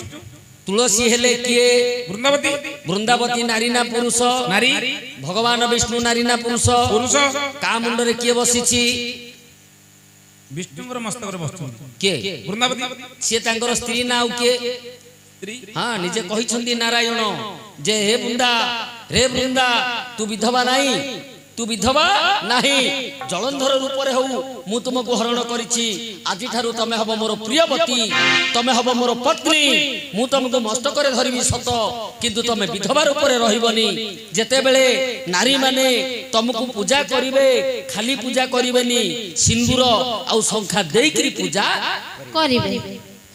[SPEAKER 1] ତୁଳସୀ ହେଲେ କିଏ
[SPEAKER 3] ବୃନ୍ଦାବତୀ
[SPEAKER 1] ବୃନ୍ଦାବତୀ ନାରୀ ନା ପୁରୁଷ
[SPEAKER 3] ନାରୀ
[SPEAKER 1] ଭଗବାନ ବିଷ୍ଣୁ ନାରୀ ନା ପୁରୁଷ
[SPEAKER 3] ପୁରୁଷ
[SPEAKER 1] କା ମୁଣ୍ଡରେ କିଏ ବସିଛି
[SPEAKER 3] ବିଷ୍ଣୁଙ୍କର ମସ୍ତକରେ ବସୁଛନ୍ତି
[SPEAKER 1] କିଏ
[SPEAKER 3] ବୃନ୍ଦାବତୀ
[SPEAKER 1] ସିଏ ତାଙ୍କର ସ୍ତ୍ରୀ ନା ଆଉ କିଏ ହଁ ନିଜେ କହିଛନ୍ତି ନାରାୟଣ ଯେ ହେ ବୃନ୍ଦା ତୁ ବିଧବା ନାହିଁ ତୁ ବିଧବା ନାହିଁ ଜଳନ୍ଧର ରୂପରେ ହଉ ମୁଁ ତୁମକୁ ହରଣ କରିଛି ଆଜିଠାରୁ ତମେ ହବ ମୋର ପ୍ରିୟବତୀ ତମେ ହବ ମୋର ପତ୍ନୀ ମୁଁ ତମକୁ ମସ୍ତକରେ ଧରିବି ସତ କିନ୍ତୁ ତମେ ବିଧବା ରୂପରେ ରହିବନି ଯେତେବେଳେ ନାରୀମାନେ ତମକୁ ପୂଜା କରିବେ ଖାଲି ପୂଜା କରିବେନି ସିନ୍ଦୁର ଆଉ ଶଙ୍ଖା ଦେଇକିରି ପୂଜା
[SPEAKER 4] କରିବେ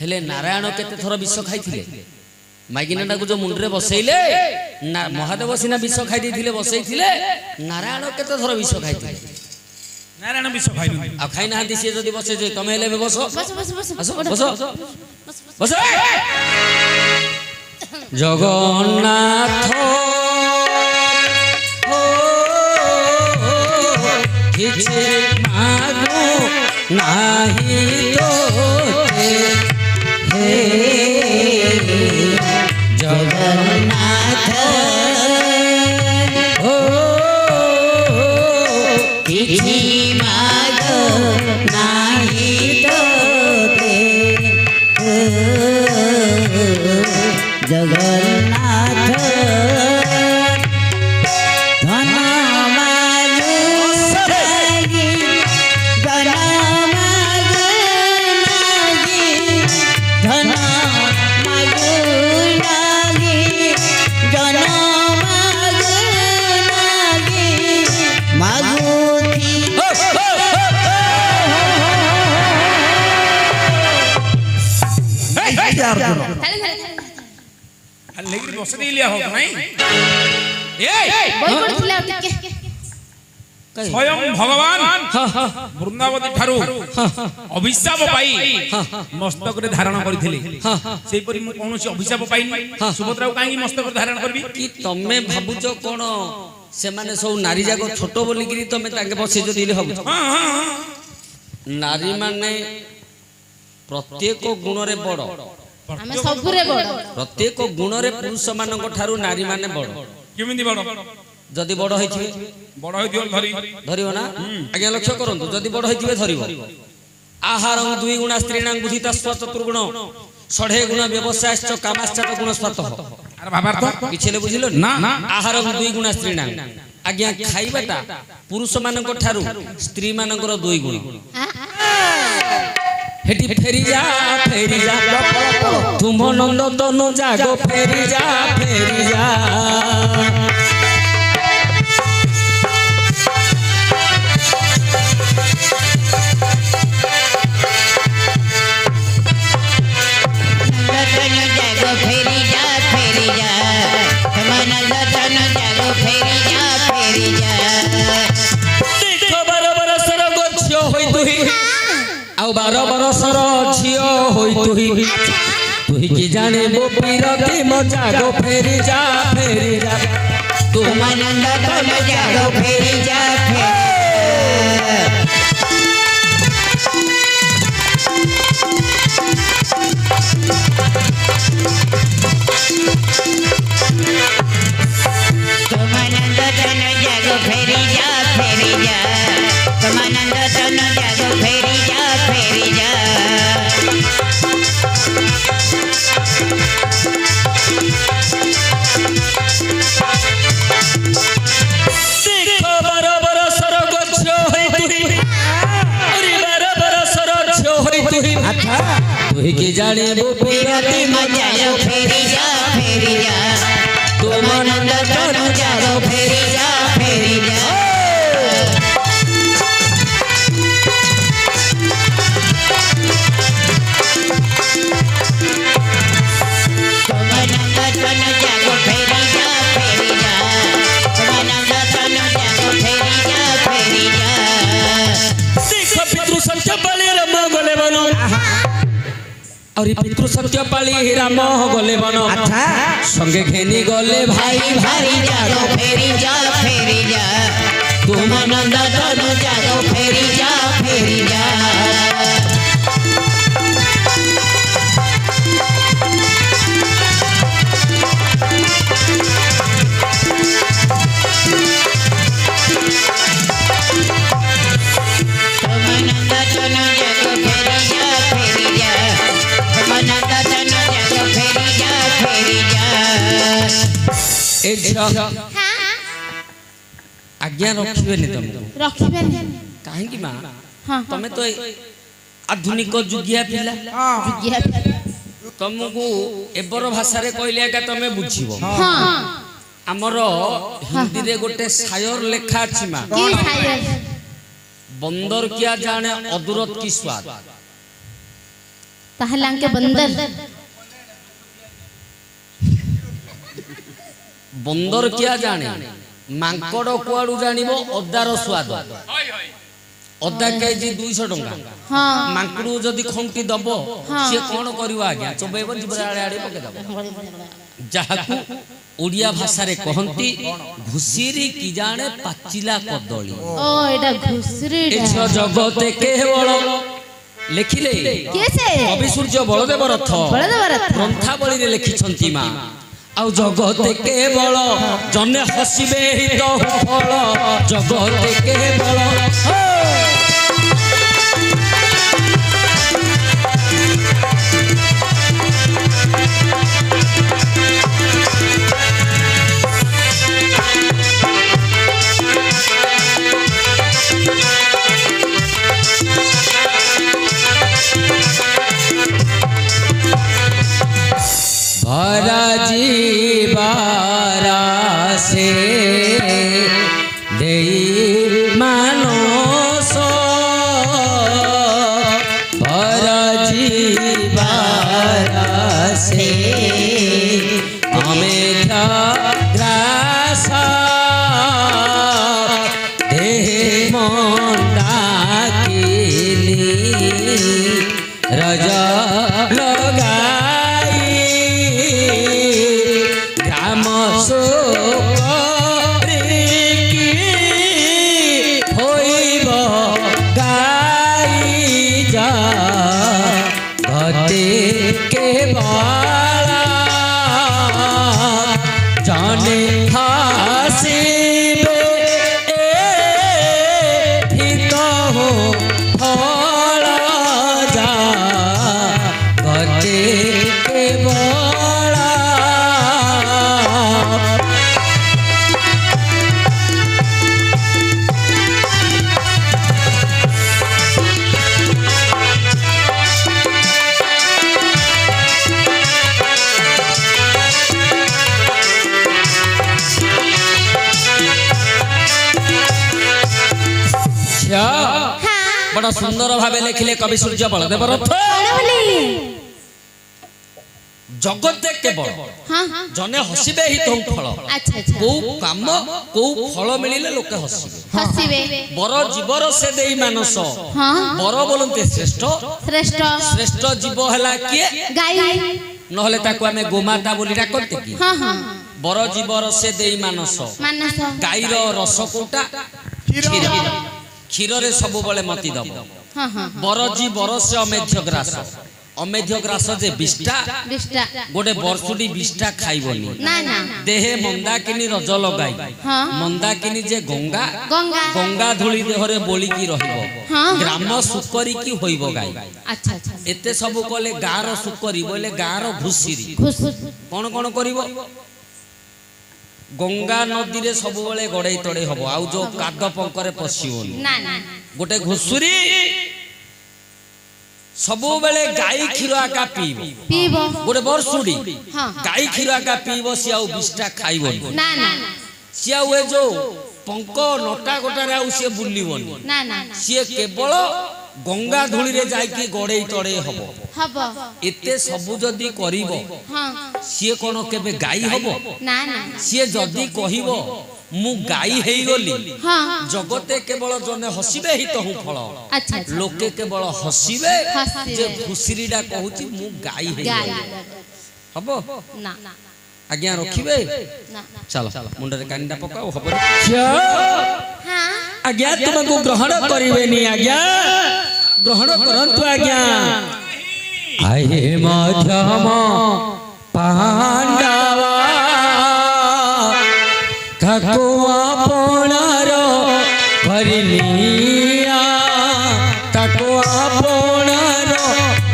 [SPEAKER 1] ହେଲେ ନାରାୟଣ କେତେ ଥର ବିଷ ଖାଇଥିଲେ ମାଇକିନାଟାକୁ ଯୋଉ ମୁଣ୍ଡରେ ବସେଇଲେ ମହାଦେବ ସିନା ବିଷ ଖାଇ ଦେଇଥିଲେ ବସେଇଥିଲେ ନାରାୟଣ କେତେ ଥର ବିଷ ଖାଇଥିଲେ
[SPEAKER 3] ନାରାୟଣ ବିଷ ଖାଇନି
[SPEAKER 1] ଆଉ ଖାଇନାହାନ୍ତି ସିଏ ଯଦି ବସେଇছে ତମେ ହେଲେ ଏବେ ବସ ବସ ବସ ଜଗନ୍ନାଥ କିଛି ମାଗୁ ନାହିଁ ତୋତେ हे जगन्नाथ ओ किछि माग नाही तोते जगन्नाथ धन मागु सगी धन मागु नागी धन मागु नागी धन मागु नागी मागुती
[SPEAKER 3] लेकिन बस नहीं लिया होगा नहीं
[SPEAKER 4] বই পড়িছিলা টিকে
[SPEAKER 3] स्वयं भगवान वृंदावती ठारू अभिशाप पाई मस्तक रे धारण करथिले सेही परि मु कोनोसी अभिशाप पाइनी सुभद्रा को काहे मस्तक रे धारण करबी
[SPEAKER 1] कि तमे भाबुच कोन से माने सब नारी जाको छोट बोली गिरी तमे ताके बसे जो दिले हबुच नारी माने प्रत्येक गुण रे बड़
[SPEAKER 4] ଆମେ ସବୁରେ ବଡ
[SPEAKER 1] प्रत्येक गुण रे पुरुष मानक ठारू नारी माने बड़
[SPEAKER 3] केमिति बड़
[SPEAKER 1] जदि बड़ होइथिबे
[SPEAKER 3] बड़ होई दियो धरी
[SPEAKER 1] धरिबो ना आज्ञा लक्ष्य करंतु जदि बड़ होइथिबे धरिबो आहारं द्वि गुणा स्त्रीणां बुधिता चतुर्गुण षडे गुण व्यवसायश्च कामाश्च गुण स्वतः
[SPEAKER 3] अरे बाबा तो
[SPEAKER 1] किछले बुझिलो
[SPEAKER 3] ना ना
[SPEAKER 1] आहारं द्वि गुणा स्त्रीणां आज्ञा खाइबाटा पुरुष मानक ठारू स्त्री मानकर दुई गुण हेटी फेरी जा तुम नंद तनु जागो फेरी जा देखो 12 बरसर गोछियो होई तुही आउ 12 बरसर झियो होई तुही की जाने वो पीरती मजा गो फेरी जा तुम आनंद तन जागो फेरी जा
[SPEAKER 5] तुम आनंद तन जागो फेरी जा तुम आनंद तन जागो फेरी जा
[SPEAKER 1] देखो 12 बरसर गोछियो होई तुही अरे 12 बरसर झियो होई तुही की जाने वो पीरती मजा
[SPEAKER 5] जागो फेरी जा
[SPEAKER 1] तुम आनंद तन
[SPEAKER 5] जागो फेरी जा तुम आनंद तन जागो फेरी जा तुम आनंद तन जागो फेरी जा
[SPEAKER 1] देखो पितृ सत्य पाली राम गले बनो और पितृ सत्य पाली राम गले बनो संगे घेनी गले भाई
[SPEAKER 5] भारी जागो फेरी जा तुम आनंद तन जागो फेरी जा तुम आनंद तन जागो फेरी जा तुम आनंद तन जागो फेरी जा
[SPEAKER 1] ए झियो आज्ञा रखिबेनी तुमको
[SPEAKER 4] ରଖିବେନି
[SPEAKER 1] काहे की मां
[SPEAKER 4] ହଁ
[SPEAKER 1] तमे तो आधुनिक जुगिया पिला
[SPEAKER 4] ଯୁଗିଆ
[SPEAKER 1] तुमको एबर भाषा रे कहले का तमे बुझिबो
[SPEAKER 4] ହଁ
[SPEAKER 1] हमर हिंदी रे गोटे शायर लेखा अछि मां
[SPEAKER 4] କି ଖାଇବା
[SPEAKER 1] बंदर किया जाने अदुरत की स्वाद
[SPEAKER 4] ତାହେଲେ ଆଙ୍କେ ବନ୍ଦର
[SPEAKER 1] बंदर किया जाने मांकड़ कुआडू जानिबो अदार स्वाद अदा केजी 200 टंका
[SPEAKER 4] ହଁ
[SPEAKER 1] मांकड़ू जदी खंटी दबो से कोन करियो आज्ञा चोबेबो जिबरा आड़े आड़े पके दबो जाहाकू ओडिया भाषा रे कहंती घुसीरी की जाने पाचिला कदली
[SPEAKER 4] ଓ ଏଟା ଘୁଷୁରୀ
[SPEAKER 1] एछ जगते केवल ଲେଖିଲେ
[SPEAKER 4] କିଏ ସେ?
[SPEAKER 1] କବି ସୂର୍ଯ୍ୟ ବଳଦେବ ରଥ
[SPEAKER 4] ବଳଦେବ ରଥ।
[SPEAKER 1] ଗ୍ରନ୍ଥାବଳୀରେ ଲେଖିଛନ୍ତି ମା। ଆଉ ଜଗତେ କେବଳ ଜନେ ହସିବେ ହିତ ଫଳ ଜଗତେ କେବଳ भरा जीवारा से देई मानस भरा जीवारा से अमेधा ग्रास देह मंदाकिनी रजा लगाई ग्राम होइब गाई जा घटे के बाला जाने हासिबे हित हो फल जा घटे के बाला बड़ा सुंदर भावे लिखिले कवि सूर्य बलदेव रथ जगते केवल
[SPEAKER 4] हाँ हाँ
[SPEAKER 1] जने हसिबे हित फल
[SPEAKER 4] अच्छा अच्छा
[SPEAKER 1] को काम को फल मिलिले लोके हसिबे
[SPEAKER 4] हसिबे
[SPEAKER 1] बर जीवर से देई मानस
[SPEAKER 4] हाँ
[SPEAKER 1] बर बोलते श्रेष्ठ
[SPEAKER 4] श्रेष्ठ
[SPEAKER 1] श्रेष्ठ जीव हला किए
[SPEAKER 4] गाई
[SPEAKER 1] नहले ताको हमें गोमाता बोली डाकते कि
[SPEAKER 4] हाँ हाँ
[SPEAKER 1] बर जीवर से देई मानस
[SPEAKER 4] मानस
[SPEAKER 1] गाईर रस कोटा क्षीर क्षीर रे सब बळे मति दब
[SPEAKER 4] हाँ हाँ
[SPEAKER 1] बरजी बरसे अमेध्य ग्रास जे बिष्टा
[SPEAKER 4] बिष्टा
[SPEAKER 1] गोटे बरसुडी बिष्टा खाइबनी
[SPEAKER 4] ना ना
[SPEAKER 1] देहे मंदाकिनी रज लगाई
[SPEAKER 4] हाँ
[SPEAKER 1] मंदाकिनी जे गंगा
[SPEAKER 4] गंगा
[SPEAKER 1] गंगा धूली देहरे बोली की रहिबो
[SPEAKER 4] हाँ
[SPEAKER 1] ग्राम सुकरी की होइबो गाई
[SPEAKER 4] अच्छा अच्छा
[SPEAKER 1] एते सब कले गार सुकरी बोले गार घुसिरी
[SPEAKER 4] घुस
[SPEAKER 1] कोन कोन करिवो गंगा नदी रे सब बेले गड़े तड़े हबो आउ जो काद पंकरे पसिबोनी
[SPEAKER 4] ना ना
[SPEAKER 1] गोटे घुसुरी सब बेले गाई क्षीर आका पीबो
[SPEAKER 4] पीबो
[SPEAKER 1] गोटे बरसुडी
[SPEAKER 4] हाँ
[SPEAKER 1] गाई क्षीर आका पीबो सी आउ बिष्टा खाइबोनी
[SPEAKER 4] ना ना
[SPEAKER 1] सी आउ ए जो पंक नटा गोटारे आउ सी बुलिबोनी
[SPEAKER 4] ना ना
[SPEAKER 1] सी केवल गंगा धूली रे जाई की गड़े तड़े हबो
[SPEAKER 4] हबो
[SPEAKER 1] एते सब जदी करिवो
[SPEAKER 4] हाँ
[SPEAKER 1] सी कोन केबे गाई हबो
[SPEAKER 4] ना ना
[SPEAKER 1] सी जदी कहिवो मु गाई हेई गली
[SPEAKER 4] हाँ
[SPEAKER 1] जगते केवल जने हसिबे हित हूँ फल
[SPEAKER 4] अच्छा अच्छा
[SPEAKER 1] लोके केवल हसिबे
[SPEAKER 4] हसिबे।
[SPEAKER 1] जे खुसीरीडा कहूची मु गाई हेई
[SPEAKER 4] गाई
[SPEAKER 1] गली हबो
[SPEAKER 4] ना
[SPEAKER 1] आज्ञा रखिबे
[SPEAKER 4] ना
[SPEAKER 1] चलो मुंडरे कांडा पकाओ हबो
[SPEAKER 4] हाँ
[SPEAKER 1] आज्ञा तुमको ग्रहण करिवेनी आज्ञा ग्रहण करंतु आज्ञा आए मध्यम पांडवा ताको आपणार करलिया ताको आपणार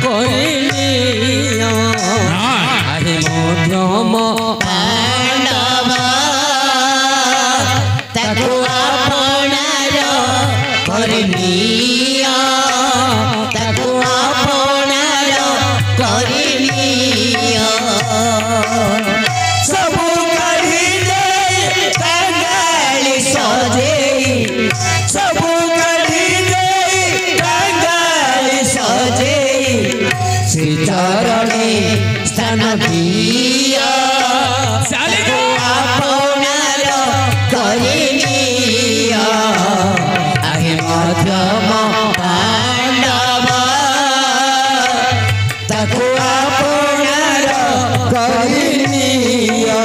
[SPEAKER 1] करलिया आए मध्यम
[SPEAKER 5] पांडवा ताको आपणार करनिया ताको आपणार करनिया
[SPEAKER 1] सब काढ़ी दे
[SPEAKER 5] कांगाली सजेई
[SPEAKER 1] सब काढ़ी दे
[SPEAKER 5] कांगाली सजेई श्री चरणे स्थान दिया ताको आपणार करनिया आहे मध्यम पांडवा ताको आपणार करनिया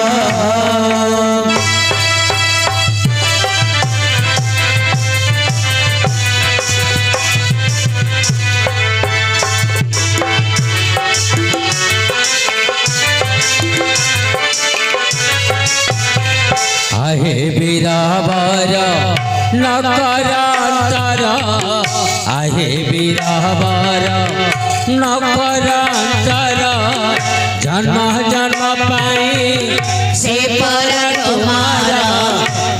[SPEAKER 1] ନକରାନ୍ତର ଆହେ ବିରହବର ନକରାନ୍ତର ଜନ୍ମ ଜନ୍ମ ପାଇଁ
[SPEAKER 5] ସେ ପର ତୁମାର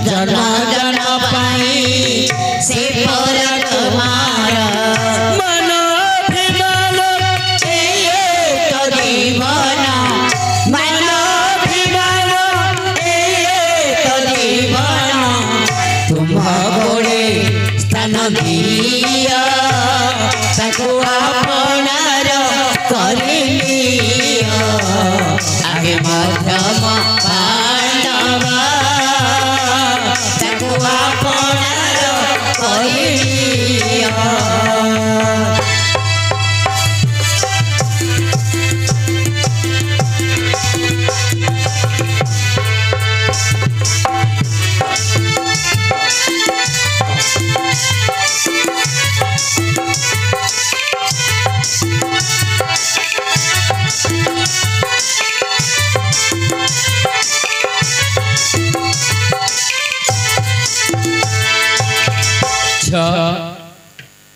[SPEAKER 5] ଜନ୍ମ ଜନ୍ମ ପାଇଁ ସେ ପର ତୁମାର
[SPEAKER 1] ମନ ଅଭିମାନ
[SPEAKER 5] ଏ ତ ଜୀବନ ମନ ଅଭିମାନ ଏ ତ ଜୀବନ ତୁମ ଗୋଡ଼େ ସ୍ଥାନ ଦିଅ ତାକୁ ଆପଣାର କରିନିଅ ଆଗେ ମଧ୍ୟମ ପାଣ୍ଡବ ତାକୁ ଆପଣାର କରିନିଅ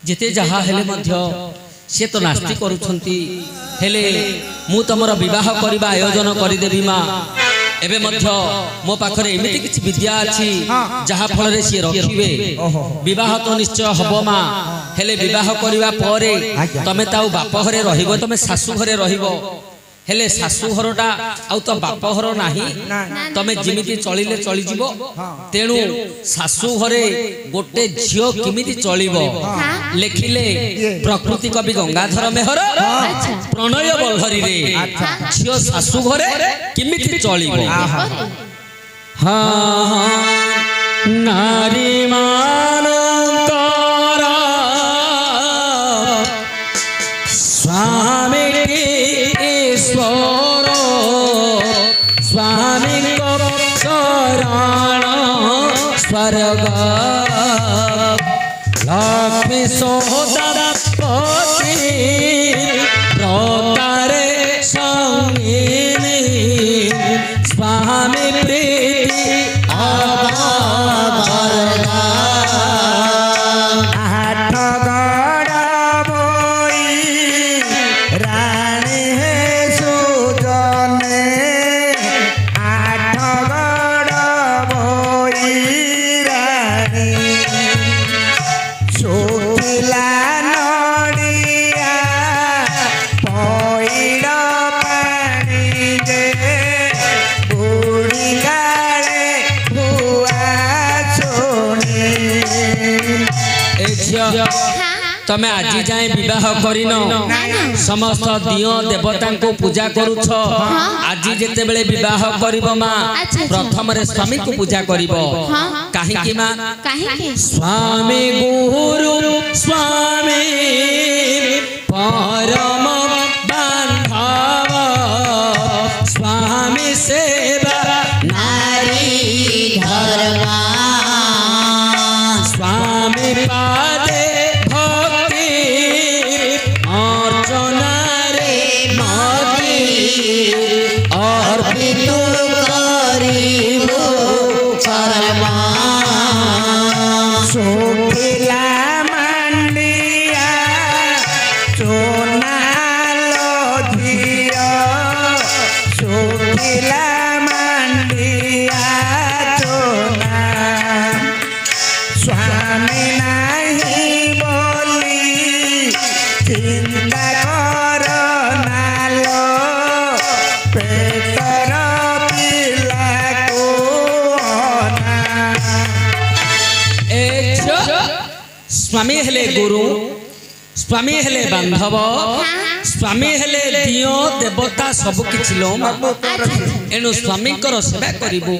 [SPEAKER 1] ଯେତେ ଯାହା ହେଲେ ମଧ୍ୟ ସେ ତ ନାସ୍ତି କରୁଛନ୍ତି ହେଲେ ମୁଁ ତମର ବିବାହ କରିବା ଆୟୋଜନ କରିଦେବି ମା ଏବେ ମଧ୍ୟ ମୋ ପାଖରେ ଏମିତି କିଛି ବିଦ୍ୟା ଅଛି ଯାହା ଫଳରେ ସିଏ ରଖିବେ ବିବାହ ତ ନିଶ୍ଚୟ ହବ ମା ହେଲେ ବିବାହ କରିବା ପରେ ତମେ ତ ଆଉ ବାପ ଘରେ ରହିବ ତମେ ଶାଶୁ ଘରେ ରହିବ ହେଲେ ଶାଶୁ ଘରଟା ଆଉ ତ ବାପ ଘର ନାହିଁ ତମେ ଯେମିତି ଚଳିଲେ ଚଳିଯିବ ତେଣୁ ଶାଶୁ ଘରେ ଗୋଟେ ଝିଅ କେମିତି ଚଳିବ ଲେଖିଲେ ପ୍ରକୃତି କବି ଗଙ୍ଗାଧର ମେହର ପ୍ରଣୟ ବଲ୍ଲରୀରେ ଝିଅ ଶାଶୁ ଘରେ କେମିତି ଚଳିବ ହଁ ନାରୀ ମାନଙ୍କର ସ୍ୱାମୀ ଈଶ୍ୱର ସ୍ୱାମୀଙ୍କ ଶରଣ ସ୍ୱର୍ଗ ଲକ୍ଷ୍ମୀ ସୋଦର ପତି ପ୍ରକାରେ ସଙ୍ଗିନୀ ସ୍ୱାମୀ ପ୍ରୀତି ତମେ ଆଜି ଯାଏ ବିବାହ କରିନ ସମସ୍ତ ଦିଅ ଦେବତାଙ୍କୁ ପୂଜା କରୁଛ ଆଜି ଯେତେବେଳେ ବିବାହ କରିବ ମା ପ୍ରଥମରେ ସ୍ୱାମୀଙ୍କୁ ପୂଜା କରିବ କାହିଁକି ମା ସ୍ୱାମୀ ଗୁରୁ ସ୍ୱାମୀ ପରମ ବାନ୍ଧବ ସ୍ୱାମୀ ସେବା
[SPEAKER 5] ନାରୀ ଧର୍ମ
[SPEAKER 1] ସ୍ୱାମୀ ପାଦେ स्वामी हेले गुरु स्वामी हेले बांधव स्वामी हेले दियो देवता सब किछि लो एनु स्वामी कर सेवा करिबु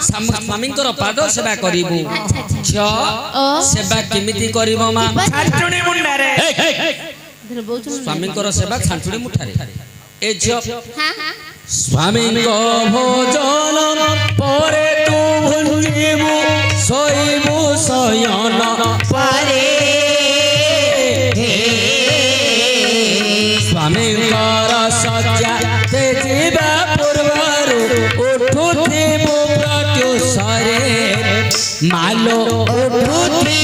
[SPEAKER 1] स्वामी कर पाद सेवा करिबु छ सेवा केमिति करिबो मा
[SPEAKER 2] छांचुणी मुंडारे
[SPEAKER 1] स्वामी कर सेवा छांचुणी मुठारे ए छ स्वामी को भोजन परे तू भुंजिबु सोइबु सयन
[SPEAKER 5] परे
[SPEAKER 1] स्वामी सज्जा तेजिबा पूर्वरु उठुथिबु प्रत्युषरे मालो
[SPEAKER 5] उठुथि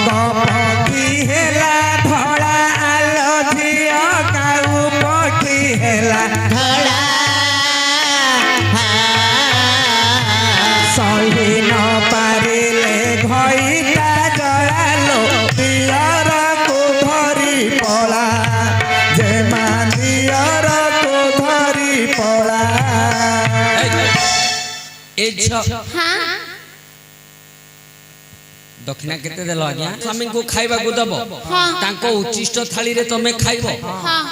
[SPEAKER 2] ପକ୍ଷୀ ହେଲା ଧଳା ଆଲୋ ଝିଅ କାଉ ପକ୍ଷୀ ହେଲା
[SPEAKER 5] ଧଳା
[SPEAKER 2] ସହି ନ ପାରିଲେ ଘଇଟା ଜଳାଲୋ ଦିଅରକୁ ଧରି ପଳା ଯେମା ଦିଅରକୁ ଧରି ପଳା।
[SPEAKER 1] ଏ ଝିଅ
[SPEAKER 4] हाँ
[SPEAKER 1] ଦକ୍ଷିଣା କେତେ ଦେଲ ଆଜ୍ଞା? ସ୍ୱାମୀଙ୍କୁ ଖାଇବାକୁ ଦବ,
[SPEAKER 4] ହଁ।
[SPEAKER 1] ତାଙ୍କ ଉଚ୍ଚିଷ୍ଟ ଥାଳିରେ ତମେ ଖାଇବ।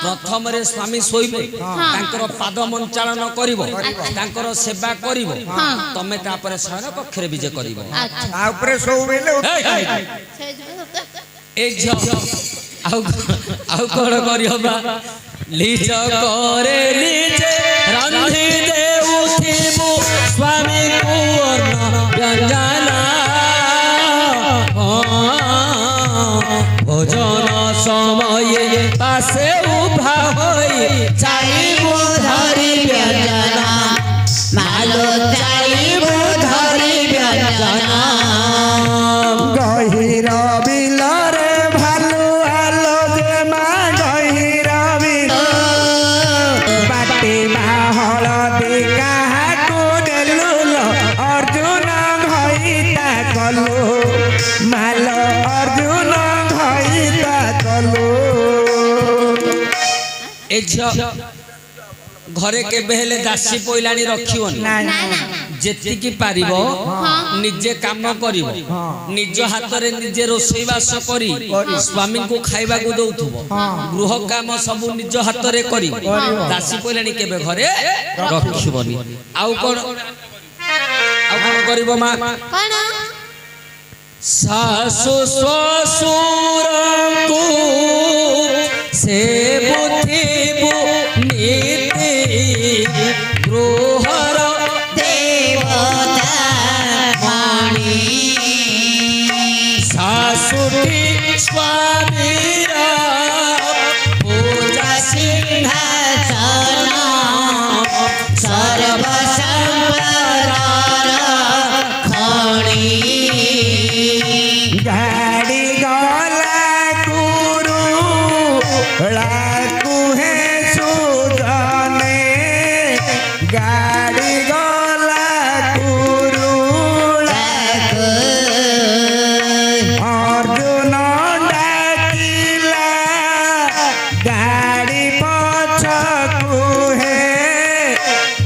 [SPEAKER 1] ପ୍ରଥମରେ ସ୍ୱାମୀ ଶୋଇବେ, ତାଙ୍କର ପାଦ ମଞ୍ଚାଳନ କରିବ, ତାଙ୍କର ସେବା କରିବ, ତମେ ତାପରେ ଶୟନ କକ୍ଷରେ ବିଜେ କରିବ।
[SPEAKER 4] अच्छा
[SPEAKER 2] ତା ଉପରେ ସବୁବେଳେ
[SPEAKER 1] ଏ ଝିଅ ଆଉ କଣ କରିହବା? ଲିଜ କରେ ନିଜେ ରାନ୍ଧି ଦେଉଥିବୁ ସ୍ୱାମୀଙ୍କୁ ଅନ୍ନ ବ୍ୟଞ୍ଜନ, ভোজন সময়ে পাশে উভা হই চাইবু ধরি ব্যঞ্জন,
[SPEAKER 5] মালো চাইবু ধরি ব্যঞ্জন।
[SPEAKER 2] গহির বিলরে ভালু আলো যে মা গহির বিল বাটি হলদি কাহাকু দেলুল অর্জুন ঘইতা কলু মাল অর্জুন ঘইতা কলু।
[SPEAKER 1] ଏ ଝିଅ ଘରେ କେବେ ହେଲେ ଦାସୀ ପଇଲାଣି ରଖିବନି,
[SPEAKER 4] ना ना
[SPEAKER 1] ଯେତିକି ପାରିବ ନିଜେ କାମ କରିବ, ନିଜ ହାତରେ ନିଜେ ରୋଷେଇ ବାସ କରି ସ୍ୱାମୀଙ୍କୁ ଖାଇବାକୁ ଦଉଥିବ, ଗୃହ କାମ ସବୁ ନିଜ ହାତରେ କରିବ। ଦାସୀ ପଇଲାଣି କେବେ ଘରେ ରଖିବନି। ଆଉ କଣ କରିବ ମା?
[SPEAKER 4] कौन
[SPEAKER 1] ଶାଶୁ ଶ୍ୱଶୁରଙ୍କୁ ସେ ବୁଝିବୁ ନୀତି, ଗୃହର
[SPEAKER 5] দেবতা মণি
[SPEAKER 1] ଶାଶୁଟି ସ୍ୱାମୀର ପୂଜା
[SPEAKER 5] সিংহাসন সর্বসম্পদর খনি
[SPEAKER 2] গাড়ি গলা কুরু লাকু হে সুজনে গাড়ি গলা কুরু অর্জুন ডাকিলা গাড়ি পছকু হে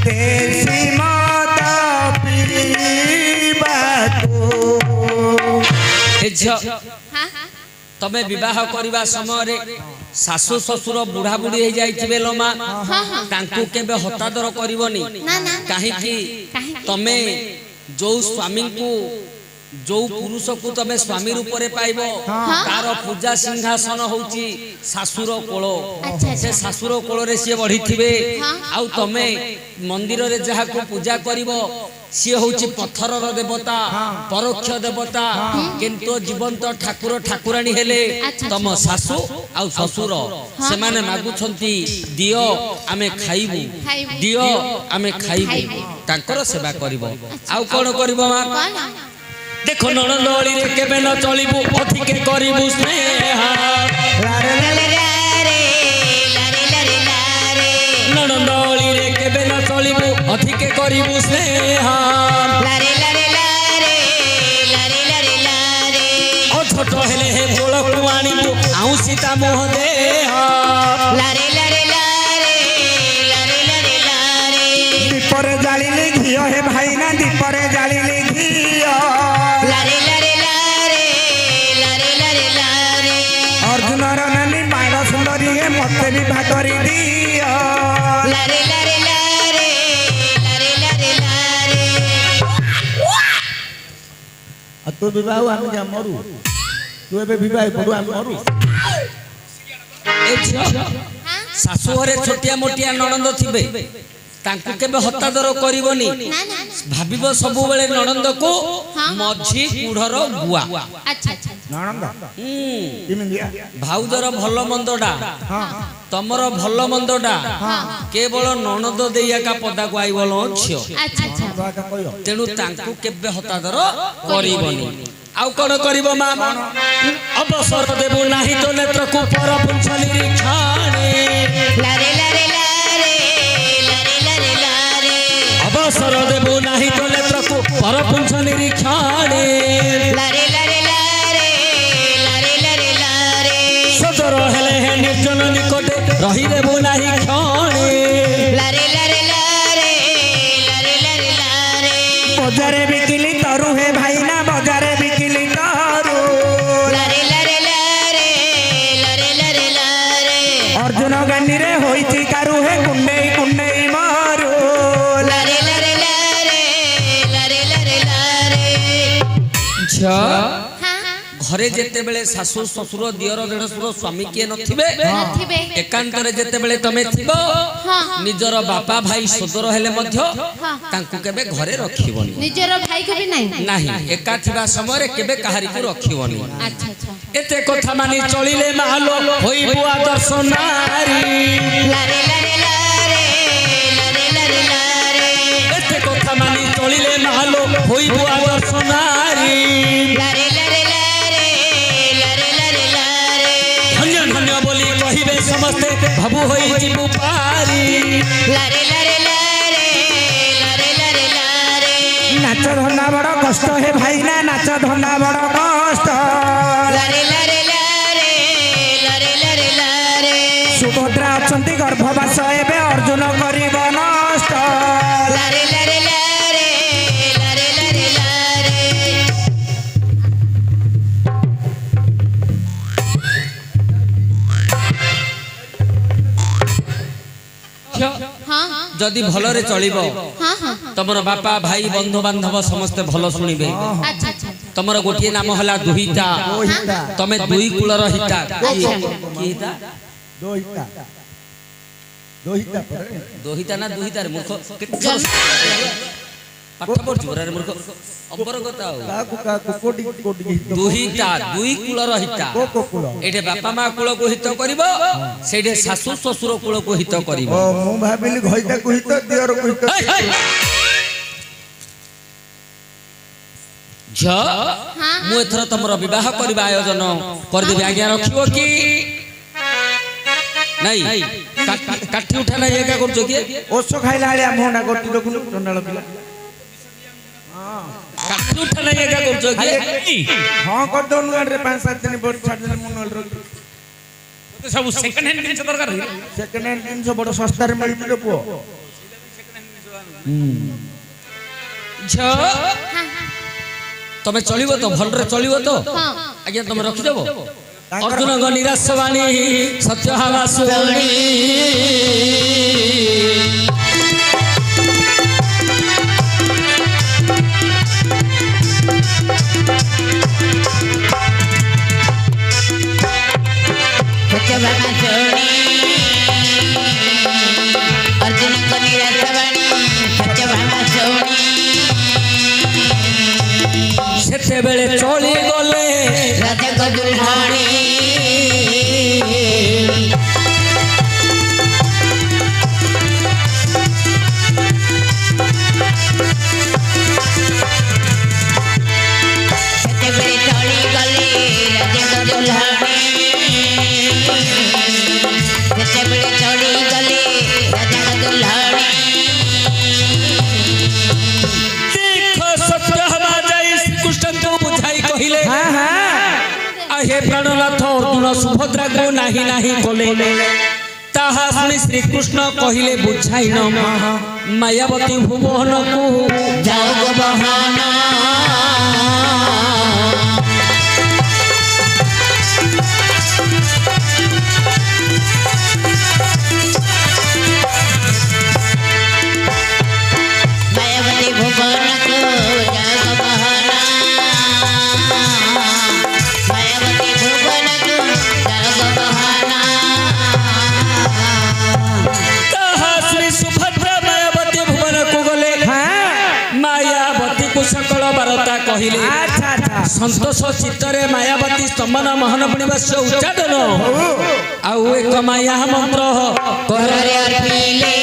[SPEAKER 2] দেশি মদ পিবাকু।
[SPEAKER 1] ଏ ଝିଅ
[SPEAKER 4] हाँ
[SPEAKER 1] ତମେ ବିବାହ କରିବା ସମୟରେ ଶାଶୁ ଶ୍ୱଶୁର ବୁଢା ବୁଢୀ ହେଇଯାଇଥିବେ ଲୋ ମା, ତାଙ୍କୁ କେବେ ହତାଦର କରିବନି।
[SPEAKER 4] ना ना
[SPEAKER 1] କାହିଁକି?
[SPEAKER 4] କାହିଁକି?
[SPEAKER 1] ତମେ ଯୋଉ ସ୍ୱାମୀଙ୍କୁ ଯୋଉ ପୁରୁଷକୁ ତମେ ସ୍ୱାମୀ ରୂପରେ ପାଇବ, ତାର ପୂଜା ସିଂହାସନ ହଉଛି ଶାଶୁର କୋଳ।
[SPEAKER 4] अच्छा
[SPEAKER 1] ସେ
[SPEAKER 4] अच्छा
[SPEAKER 1] ଶାଶୁର କୋଳରେ ସିଏ ବଢିଥିବେ। ଆଉ ତମେ ମନ୍ଦିରରେ ଯାହାକୁ ପୂଜା କରିବ ସିଏ ହଉଛି ପଥରର ଦେବତା, ପରୋକ୍ଷ ଦେବତା, କିନ୍ତୁ ଜୀବନ୍ତ ଠାକୁର ଠାକୁରାଣୀ ହେଲେ ତମ ଶାଶୁ ଆଉ ଶ୍ୱଶୁର। ସେମାନେ ମାଗୁଛନ୍ତି ଦିଅ ଆମେ ଖାଇବୁ, ଦିଅ ଆମେ ଖାଇବୁ, ତାଙ୍କର ସେବା କରିବ। ଆଉ କଣ କରିବ ମା?
[SPEAKER 4] कौन
[SPEAKER 1] ଦେଖ ନଣନ୍ଦଳିରେ କେବେ ନ ଚଳିବୁ, ଅଧିକେ କରିବୁ ସ୍ନେହ। ନଣନ୍ଦଳିରେ କେବେ ନ ଚଳିବୁ, ଅଧିକେ କରିବୁ ସ୍ନେହ। ଓ ଛୋଟ ହେଲେ ହେ ବୋଳକୁ ଆଣିବୁ, ଆଉଁସି ତା ମୁହଁ ଦେହ।
[SPEAKER 2] ଦୀପରେ ଜାଳିଲେ ଘିଅ ହେ ଭାଇନା ଦୀପରେ ଜାଳିଲେ ଘିଅ। ଅର୍ଜୁନର ନାନୀ ବାଣ ସୁନ୍ଦରୀ ହେ ମତେ ବି ଭାଗରି ଦିଅ। ଆଉ ତୁ ବିବାହ ଆମେ ଯା ମରୁ, ତୁ ଏବେ ବିବାହ ପଡୁ ଆମେ ମରୁ।
[SPEAKER 1] ଏ ଝିଅ ଶାଶୁ ଘରେ ଛୋଟିଆ ମୋଟିଆ ନଣନ୍ଦ ଥିବେ, ତାଙ୍କୁ କେବେ ହତାଦର କରିବନି।
[SPEAKER 4] ना ना
[SPEAKER 1] ଭାବିବ ସବୁବେଳେ ନଣନ୍ଦକୁ ମଝି କୁଢର ଗୁଆ।
[SPEAKER 4] अच्छा अच्छा
[SPEAKER 2] ନଣନ୍ଦ କେମିତିଆ?
[SPEAKER 1] ଭାଉଜର ଭଲ ମନ୍ଦଟା, ତମର ଭଲ ମନ୍ଦଟା କେବଳ ନଣନ୍ଦ ଦେଇ ଏକା ପଦାକୁ ଆଇବଲ ଝିଅ।
[SPEAKER 4] अच्छा अच्छा
[SPEAKER 2] କହିବ
[SPEAKER 1] ତେଣୁ ତାଙ୍କୁ କେବେ ହତାଦର କରିବନି। ଆଉ କଣ କରିବ ମା ଅବସର ଦେବୁ ନାହିଁ ତ ନେତ୍ରକୁ ପର ପୁଞ୍ଛ ନିରୀକ୍ଷଣେ
[SPEAKER 5] ଲାରେ ଲାରେ ଲାରେ ଲାରେ ଲାରେ ଲାରେ
[SPEAKER 1] ଅବସର ଦେବୁ ନାହିଁ ତ ନେତ୍ରକୁ ପର ପୁଞ୍ଛ ନିରୀକ୍ଷଣେ
[SPEAKER 5] ଲାରେ ଲାରେ ଲାରେ ଲାରେ ଲାରେ ଲାରେ
[SPEAKER 1] ସଦର ହେଲେ ହେ ନିର୍ଜନ ନିକଟେ ରହିଦେବୁ ନାହିଁ କ୍ଷଣେ
[SPEAKER 5] ଲାରେ ଲାରେ ଲାରେ ଲାରେ ଲାରେ ଲାରେ
[SPEAKER 3] ବଜାରେ ବିକିଲି ତରୁ ହେ ଭାଇନା ବଜାରେ ବିକିଲି ତରୁ
[SPEAKER 5] ଲାରେ ଲାରେ ଲାରେ ଲାରେ ଲାରେ ଲାରେ
[SPEAKER 3] ଅର୍ଜୁନ ଗାନିରେ ହୋଇଛି କାରୁ ହେ କୁଣ୍ଡେଇ କୁଣ୍ଡେଇ ମାରୁ
[SPEAKER 5] ଲାରେ ଲାରେ ଲାରେ ଲାରେ ଲାରେ ଲାରେ
[SPEAKER 1] ଝିଅ
[SPEAKER 4] ହଁ
[SPEAKER 1] ଘରେ ଯେତେବେଳେ ଶାଶୁ ଶ୍ୱଶୁର ଦିଅର ଦେଢ଼ଶୁର ସ୍ୱାମୀ କିଏ ନଥିବେ
[SPEAKER 4] ନଥିବେ
[SPEAKER 1] ଏକାନ୍ତରେ ଯେତେବେଳେ ତମେ ଥିବ
[SPEAKER 4] ହଁ
[SPEAKER 1] ନିଜର ବାପା ଭାଇ ସୋଦର ହେଲେ ମଧ୍ୟ ତାଙ୍କୁ କେବେ ଘରେ ରଖିବନି
[SPEAKER 4] ନିଜର ଭାଇକୁ ବି ନାହିଁ
[SPEAKER 1] ନାହିଁ ଏକା ଥିବା ସମୟରେ କେବେ କାହାରିକୁ ରଖିବନି
[SPEAKER 4] ଆଚ୍ଛା ଆଚ୍ଛା
[SPEAKER 1] ଏତେ କଥା ମାନି ଚଳିଲେ ମାଲୋ ହୋଇବୁ ଆଦର୍ଶ ନାରୀ
[SPEAKER 5] ଲାରେ ଲାରେ ଲାରେ ଲାରେ ଲାରେ ଲାରେ
[SPEAKER 1] ଏତେ କଥା ମାନି ଚଳିଲେ ମାଲୋ ହୋଇବୁ ଆଦର୍ଶ ନାରୀ
[SPEAKER 5] ଲାରେ ଲାରେ ଲାରେ ଲାରେ ଲାରେ ଲାରେ
[SPEAKER 1] ଧନ୍ୟ ଧନ୍ୟ ବୋଲି କହିବେ ସମସ୍ତେ ଭାବୁ ହୋଇଯିବୁ ପାରି
[SPEAKER 5] ଲାରେ ଲାରେ ଲାରେ ଲାରେ ଲାରେ ଲାରେ
[SPEAKER 3] ନାଚ ଧନ୍ଦା ବଡ଼ କଷ୍ଟ ହେ ଭାଇନା ନାଚ ଧନ୍ଦା ବଡ଼ କଷ୍ଟ
[SPEAKER 5] ଲାରେ ଲାରେ ଲାରେ ଲାରେ ଲାରେ ଲାରେ
[SPEAKER 3] ସୁଭଦ୍ରା ଅଛନ୍ତି ଗର୍ଭବାସ ଏବେ ଅର୍ଜୁନ କରିବ ନଷ୍ଟ
[SPEAKER 5] ଲାରେ ଲାରେ ଲାରେ ଲାରେ ଲାରେ ଲାରେ
[SPEAKER 4] ହଁ ହଁ
[SPEAKER 1] ଯଦି ଭଲରେ ଚଳିବ
[SPEAKER 4] ହଁ ହଁ
[SPEAKER 1] ତମର ବାପା ଭାଇ ବନ୍ଧୁ ବାନ୍ଧବ ସମସ୍ତେ ଭଲ ଶୁଣିବେ
[SPEAKER 4] ଆଚ୍ଛା ଆଚ୍ଛା
[SPEAKER 1] ତମର ଗୋଟିଏ ନାମ ହେଲା ଦୁହିତା
[SPEAKER 2] ଦୋହିତା
[SPEAKER 1] ତମେ ଦୁଇ କୂଳର ହିତା
[SPEAKER 4] ଆଚ୍ଛା
[SPEAKER 1] କି ହିତା
[SPEAKER 2] ଦୋହିତା ଦୋହିତା ପରେ
[SPEAKER 1] ଦୋହିତା ନା ଦୁହିତାରେ ମୂର୍ଖ କେତେ ଥର ପାଠ ପଢୁଛୁ ପରା ରେ ମୂର୍ଖ ଅବରଗତ ଆଉ
[SPEAKER 2] କାହାକୁ କାହାକୁ କୋଟି କୋଟି ଗୀତ
[SPEAKER 1] ଦୁହିତା ଦୁଇ କୂଳର ହିତା
[SPEAKER 2] କୋ କୂଳ
[SPEAKER 1] ଏଠି ବାପା ମା କୂଳକୁ ହିତ କରିବ ସେଇଠି ଶାଶୁ ଶ୍ୱଶୁର କୂଳକୁ ହିତ କରିବ
[SPEAKER 2] ଓ ମୁଁ ଭାବିଲି ଘଇତାକୁ ହିତ ଦିଅରକୁ ହିତ
[SPEAKER 1] ହେଇ, ହେଇ। ଝିଅ ମୁଁ ଏଥର ତମର ବିବାହ କରିବା ଆୟୋଜନ କରିଦେବି ଆଜ୍ଞା ରଖିବ କି ନାଇଁ କାଠି ଉଠା ନାଇଁ ଏକା କରୁଛ କି
[SPEAKER 3] ଓଷ ଖାଇଲା ଭଳିଆ ମୁହଁଟା କରୁଛି ଦେଖୁନୁ ଚଣ୍ଡାଳ ପିଲା
[SPEAKER 1] କାଠି ଉଠା ନାଇଁ ଏକା କରୁଛ କି
[SPEAKER 3] ହଁ କରିଦଉନୁ ଗାଡ଼ିରେ 5-7 ଦିନ ବଡ ଛାଡ଼ିଦେଲେ ମୁଁ ନହେଲେ ରଖିବି
[SPEAKER 6] ସବୁ ସେକେଣ୍ଡ ହ୍ୟାଣ୍ଡ ଜିନିଷ ଦରକାର
[SPEAKER 3] ସେକେଣ୍ଡ ହ୍ୟାଣ୍ଡ ଜିନିଷ ବଡ ଶସ୍ତାରେ ମିଳୁଛି ରେ ପୁଅ
[SPEAKER 1] ଝିଅ ତମେ ଚଳିବ ତ ଭଲରେ ଚଳିବ ତ
[SPEAKER 4] ହଁ
[SPEAKER 1] ଆଜ୍ଞା ତମେ ରଖିଦେବ ଅର୍ଜୁନଙ୍କ ନିରାଶ ବାଣୀ ସତ୍ୟ ହାବା ଶୁଣି
[SPEAKER 5] ସତ୍ୟ ଭାମା ଶୁଣି ଅର୍ଜୁନଙ୍କ ନିରାଶ ବାଣୀ ସତ୍ୟ ଭାମା ଶୁଣି
[SPEAKER 1] ସେତେବେଳେ ଚଳିଗଲେ
[SPEAKER 5] ରାଜାଙ୍କ ଦୁଲ୍ହାଣୀ ସେତେବେଳେ ଚଳିଗଲେ ରାଜାଙ୍କ ଦୁଲ୍ହାଣୀ ସେତେବେଳେ ଚଳିଗଲେ ରାଜାଙ୍କ ଦୁଲ୍ହାଣୀ
[SPEAKER 1] ଦେଖ ସତ୍ୟ ହାବା ଯାଇ ଶ୍ରୀକୃଷ୍ଣଙ୍କୁ ବୁଝାଇ କହିଲେ ହେ ପ୍ରାଣନାଥ ଅର୍ଜୁନ ସୁଭଦ୍ରାକୁ ନାହିଁ ନାହିଁ କଲେ ତାହା ଶୁଣି ଶ୍ରୀକୃଷ୍ଣ କହିଲେ ବୁଝାଇନ ମାୟାବତୀ ଭୁବନକୁ
[SPEAKER 5] ଯାଉ ଗୋ ବହନ ମାୟାବତୀ ଭୁବନକୁ ଯାଉ ଗୋ ବହନ ମାୟାବତୀ ଭୁବନକୁ ଯାଉ ଗୋ ବହନ
[SPEAKER 1] ତାହା ଶୁଣି ସୁଭଦ୍ରା ମାୟାବତୀ ଭୁବନକୁ ଗଲେ ମାୟାବତୀକୁ ସକଳ ବାରତା କହିଲେ ସନ୍ତୋଷ ଚିତ୍ତରେ ମାୟାବତୀ ସ୍ତମନ ମହନ ପୁଣିବାସ୍ୟ ଉଚ୍ଚାଟନ ଆଉ ଏକ ମାୟା ମନ୍ତ୍ର
[SPEAKER 5] କରରେ ଅର୍ପିଲେ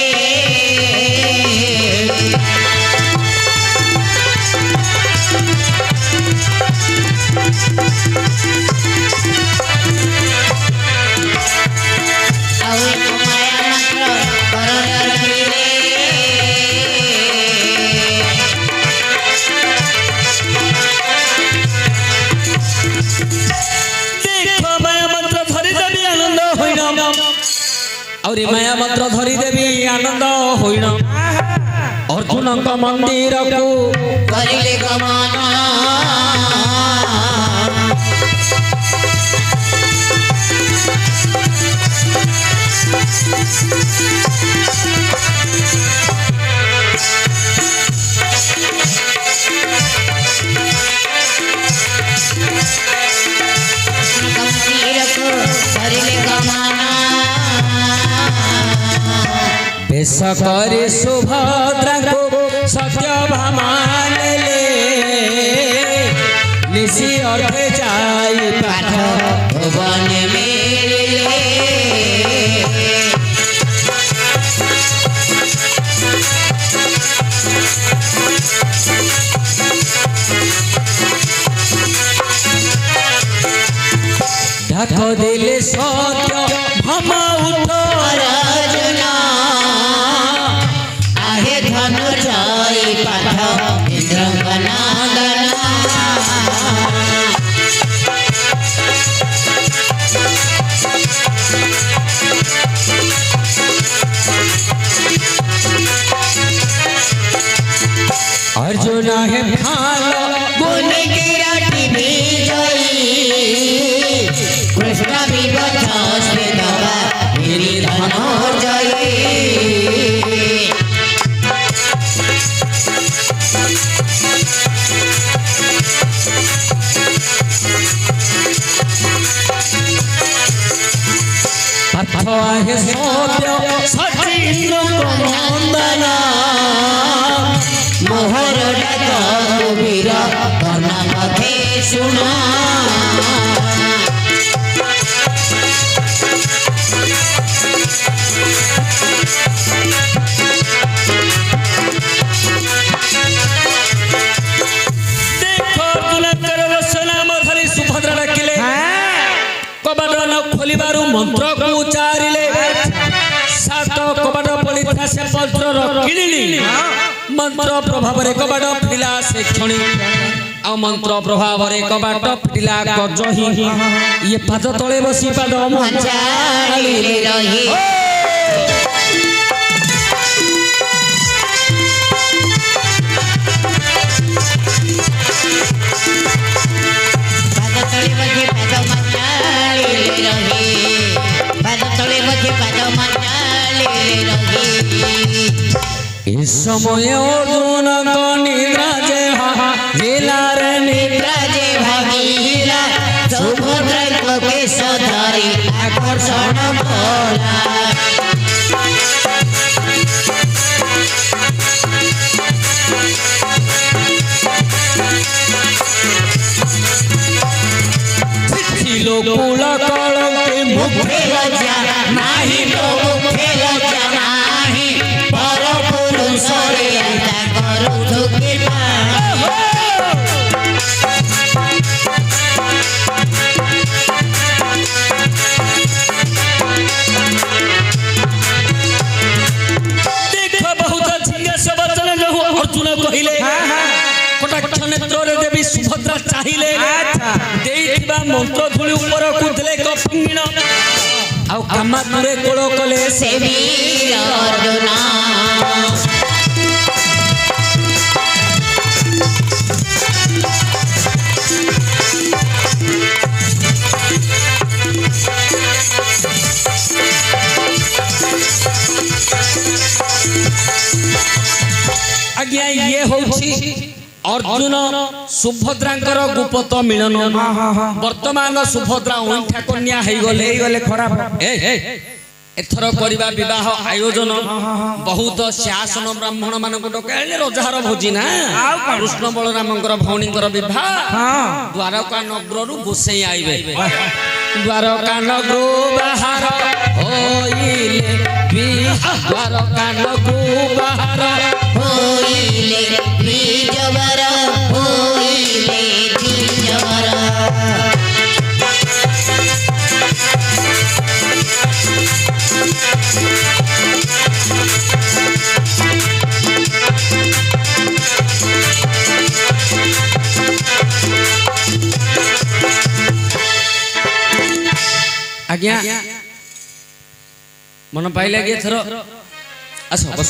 [SPEAKER 1] ଦେଖ ମାୟା ମନ୍ତ୍ର ଧରିଦେବି ଆନନ୍ଦ ହୋଇନ ଆହୁରି ମାୟା ମନ୍ତ୍ର ଧରିଦେବି ଆନନ୍ଦ ହୋଇନ ଅର୍ଜୁନଙ୍କ ମନ୍ଦିରକୁ
[SPEAKER 5] କରିଲେ ଗମନ ମନ୍ଦିରକୁ କରିଲେ ଗମନ
[SPEAKER 1] ବେଶ କରି ସୁଭଦ୍ରାଙ୍କୁ ସତ୍ୟଭାମାନେଲେ ନିଶି ଅର୍ଥେ ଯାଇ
[SPEAKER 5] ପାଠ ଭୁବନ ମିଳିଲେ
[SPEAKER 1] ଢାକ ଦେଲେ ସତ୍ୟ ଭାମା ଉତ୍ତର
[SPEAKER 5] ଅର୍ଜୁନ आहे धनुर्जय पाठ इंद्रଙ୍କ ନନ୍ଦନ
[SPEAKER 1] अर्जुन है भाल
[SPEAKER 5] गुण किराटी विजयी कृष्ण विवच स्वेदवा गिरि धनुर्जयी
[SPEAKER 1] पाठ है सत्य सचिन नंदन
[SPEAKER 5] मोहर डाक वीर कर्ण पथे सुना
[SPEAKER 1] देखो अर्जुन रसनाम धरी सुभद्रा डाकिले कबाट न खोलिबारु मंत्र को उच्चारिले सात कबाट पड़िथा से पत्र किणिली मंत्र प्रभाव रे कबाट फिला से क्षणी आ मंत्र प्रभाव रे कबाट फिला गजही ये पाद तळे बसी पाद
[SPEAKER 5] चाली रही पाद तळे बसी पाद मचाली रही पाद तळे बसी पाद मचाली रही
[SPEAKER 1] इस समय अर्जुन को निद्रा जे जिला रे
[SPEAKER 5] निद्रा जे भागीला सुभद्रा को केश धरी आकर्षण भोला
[SPEAKER 1] लोकुल कल के मुखे
[SPEAKER 5] लज्जा नाही तो मुखे लज्जा नाही पर पुरुष रे आजा करू थुकी
[SPEAKER 1] देख बहुत झिंगा सब वचन अर्जुन कहिले कटाक्ष नेत्र रे देवी सुभद्रा चाहिले देइथिबा मंत्र धुଳି ऊपर कुदले कफिंगिण आ कामा दुरे कोळ कले
[SPEAKER 5] से वीर अर्जुना
[SPEAKER 1] आज्ञा ये होछि अर्जुन सुभद्रांकर गुप्त मिलन वर्तमान सुभद्रा ओंठा कन्या हे गले खराब एथर करिबा विवाह आयोजन बहुत शासन ब्राह्मण मानक डकाइले रजार भोजी ना कृष्ण बलरामकर भौणीकर विवाह द्वारका नगररु गोसै आइबे द्वारका नगर बाहर होइले द्वारका नगर बाहर
[SPEAKER 5] होइले बीजवर होइले बीजवर
[SPEAKER 1] ଆଜ୍ଞା ମନ ପାଇଲେ କି ଏଥର ଆସ ବସ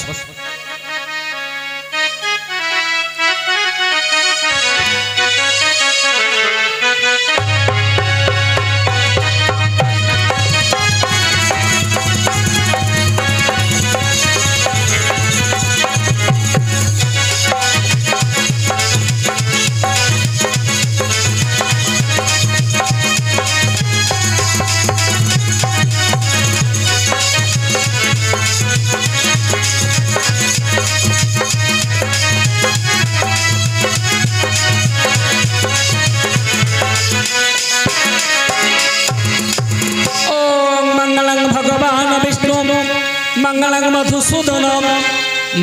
[SPEAKER 1] मंगलं मधुसूदन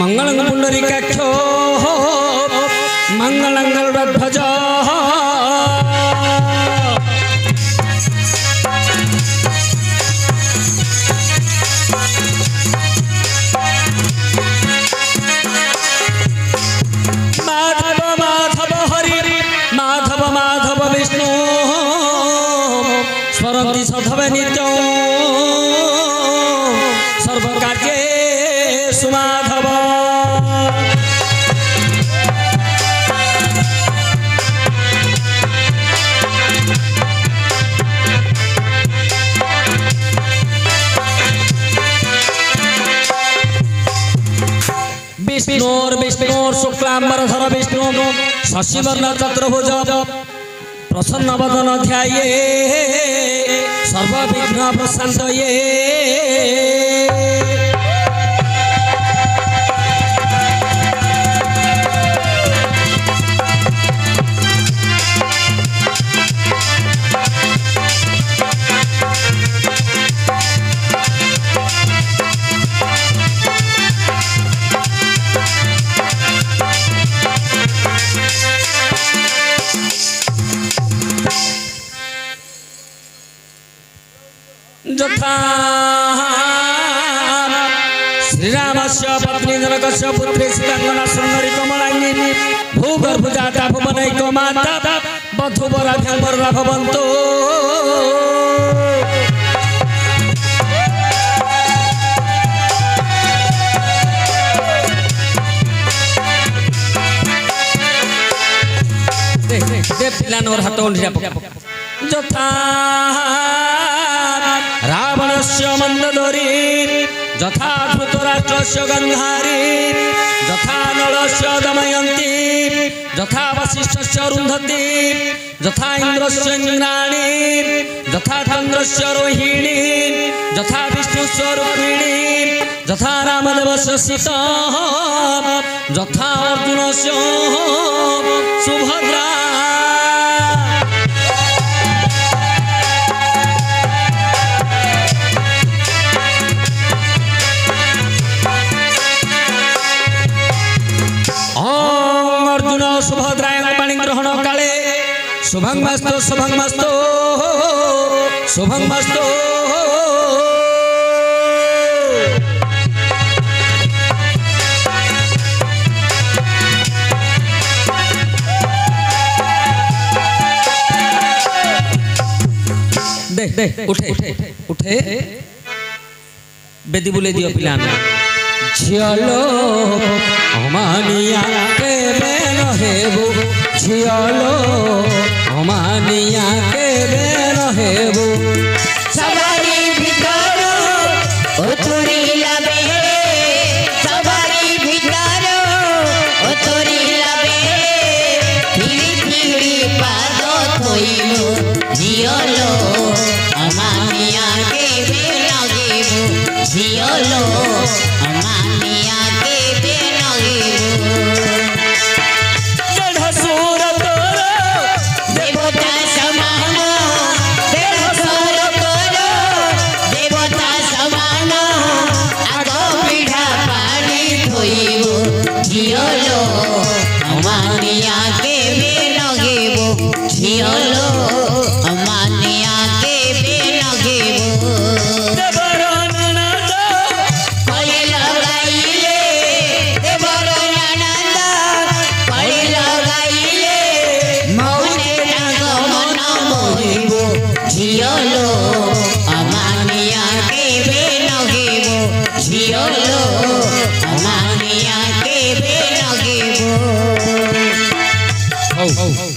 [SPEAKER 1] मंगलं पुंडरीकाक्ष मंगलं गरुडध्वज माधव माधव हरि माधव माधव विष्णु स्वरन्ति सधवे नित्य सर्वकार्ये सुमाधव विष्णुर शुक्लांबरधर विष्णु शशिवर्ण चतुर्भुज प्रसन्न वदन ध्याये सर्वविघ्न प्रशान्तये यथा श्रीरामस्य पत्नी जनकस्य पुत्री सीतांगना सुंदरी कमलांगिनी भूगर्भजाता भुवनैक माता वधूवराभ्यंबरा भवन्तु दे पिलानोर हाथ ओंढिया यथा रावणस्य मंदोदरी यथा धृतराष्ट्रस्य गंधारी यथा नलस्य दमयन्ती यथा वसिष्ठस्य अरुन्धती यथा इंद्रस्य इंद्राणी यथा चन्द्रस्य रोहिणी यथा विष्णुस्य रुक्मिणी यथा रामदेवस्य सीता यथा अर्जुनस्य सुभद्रा अर्जुन सुभद्राय पाणी ग्रहण काले शुभंगमस्तु शुभंगमस्तु शुभंगमस्तु दे दे उठे उठे बेदी बुले दियो पिलाना झियालो अमानिया के बेन हेबु झियालो अमानिया के बेन हेबु
[SPEAKER 5] सवारी भितर ओतुरी लाबे सवारी भितर ओतुरी लाबे फिरी फिरी पाद थोइलो झियालो अमानिया के बेन हेबु झियालो अमानिया के बेन हेबु
[SPEAKER 1] सुर तोर
[SPEAKER 5] देवता समान देवसर कर देवता समान आग पिढ़ा पानी धोइबो झियलो अमानिया के बेनगेबो झियलो अमानिया के बेनगेबो
[SPEAKER 1] देवर ननद
[SPEAKER 5] कळे लगाइले देवर ननद कळे लगाइले मौने राग मन मोहिबो झियलो अमा ଅମାନିଆ କେବେ ନଗିବ
[SPEAKER 3] ହଉ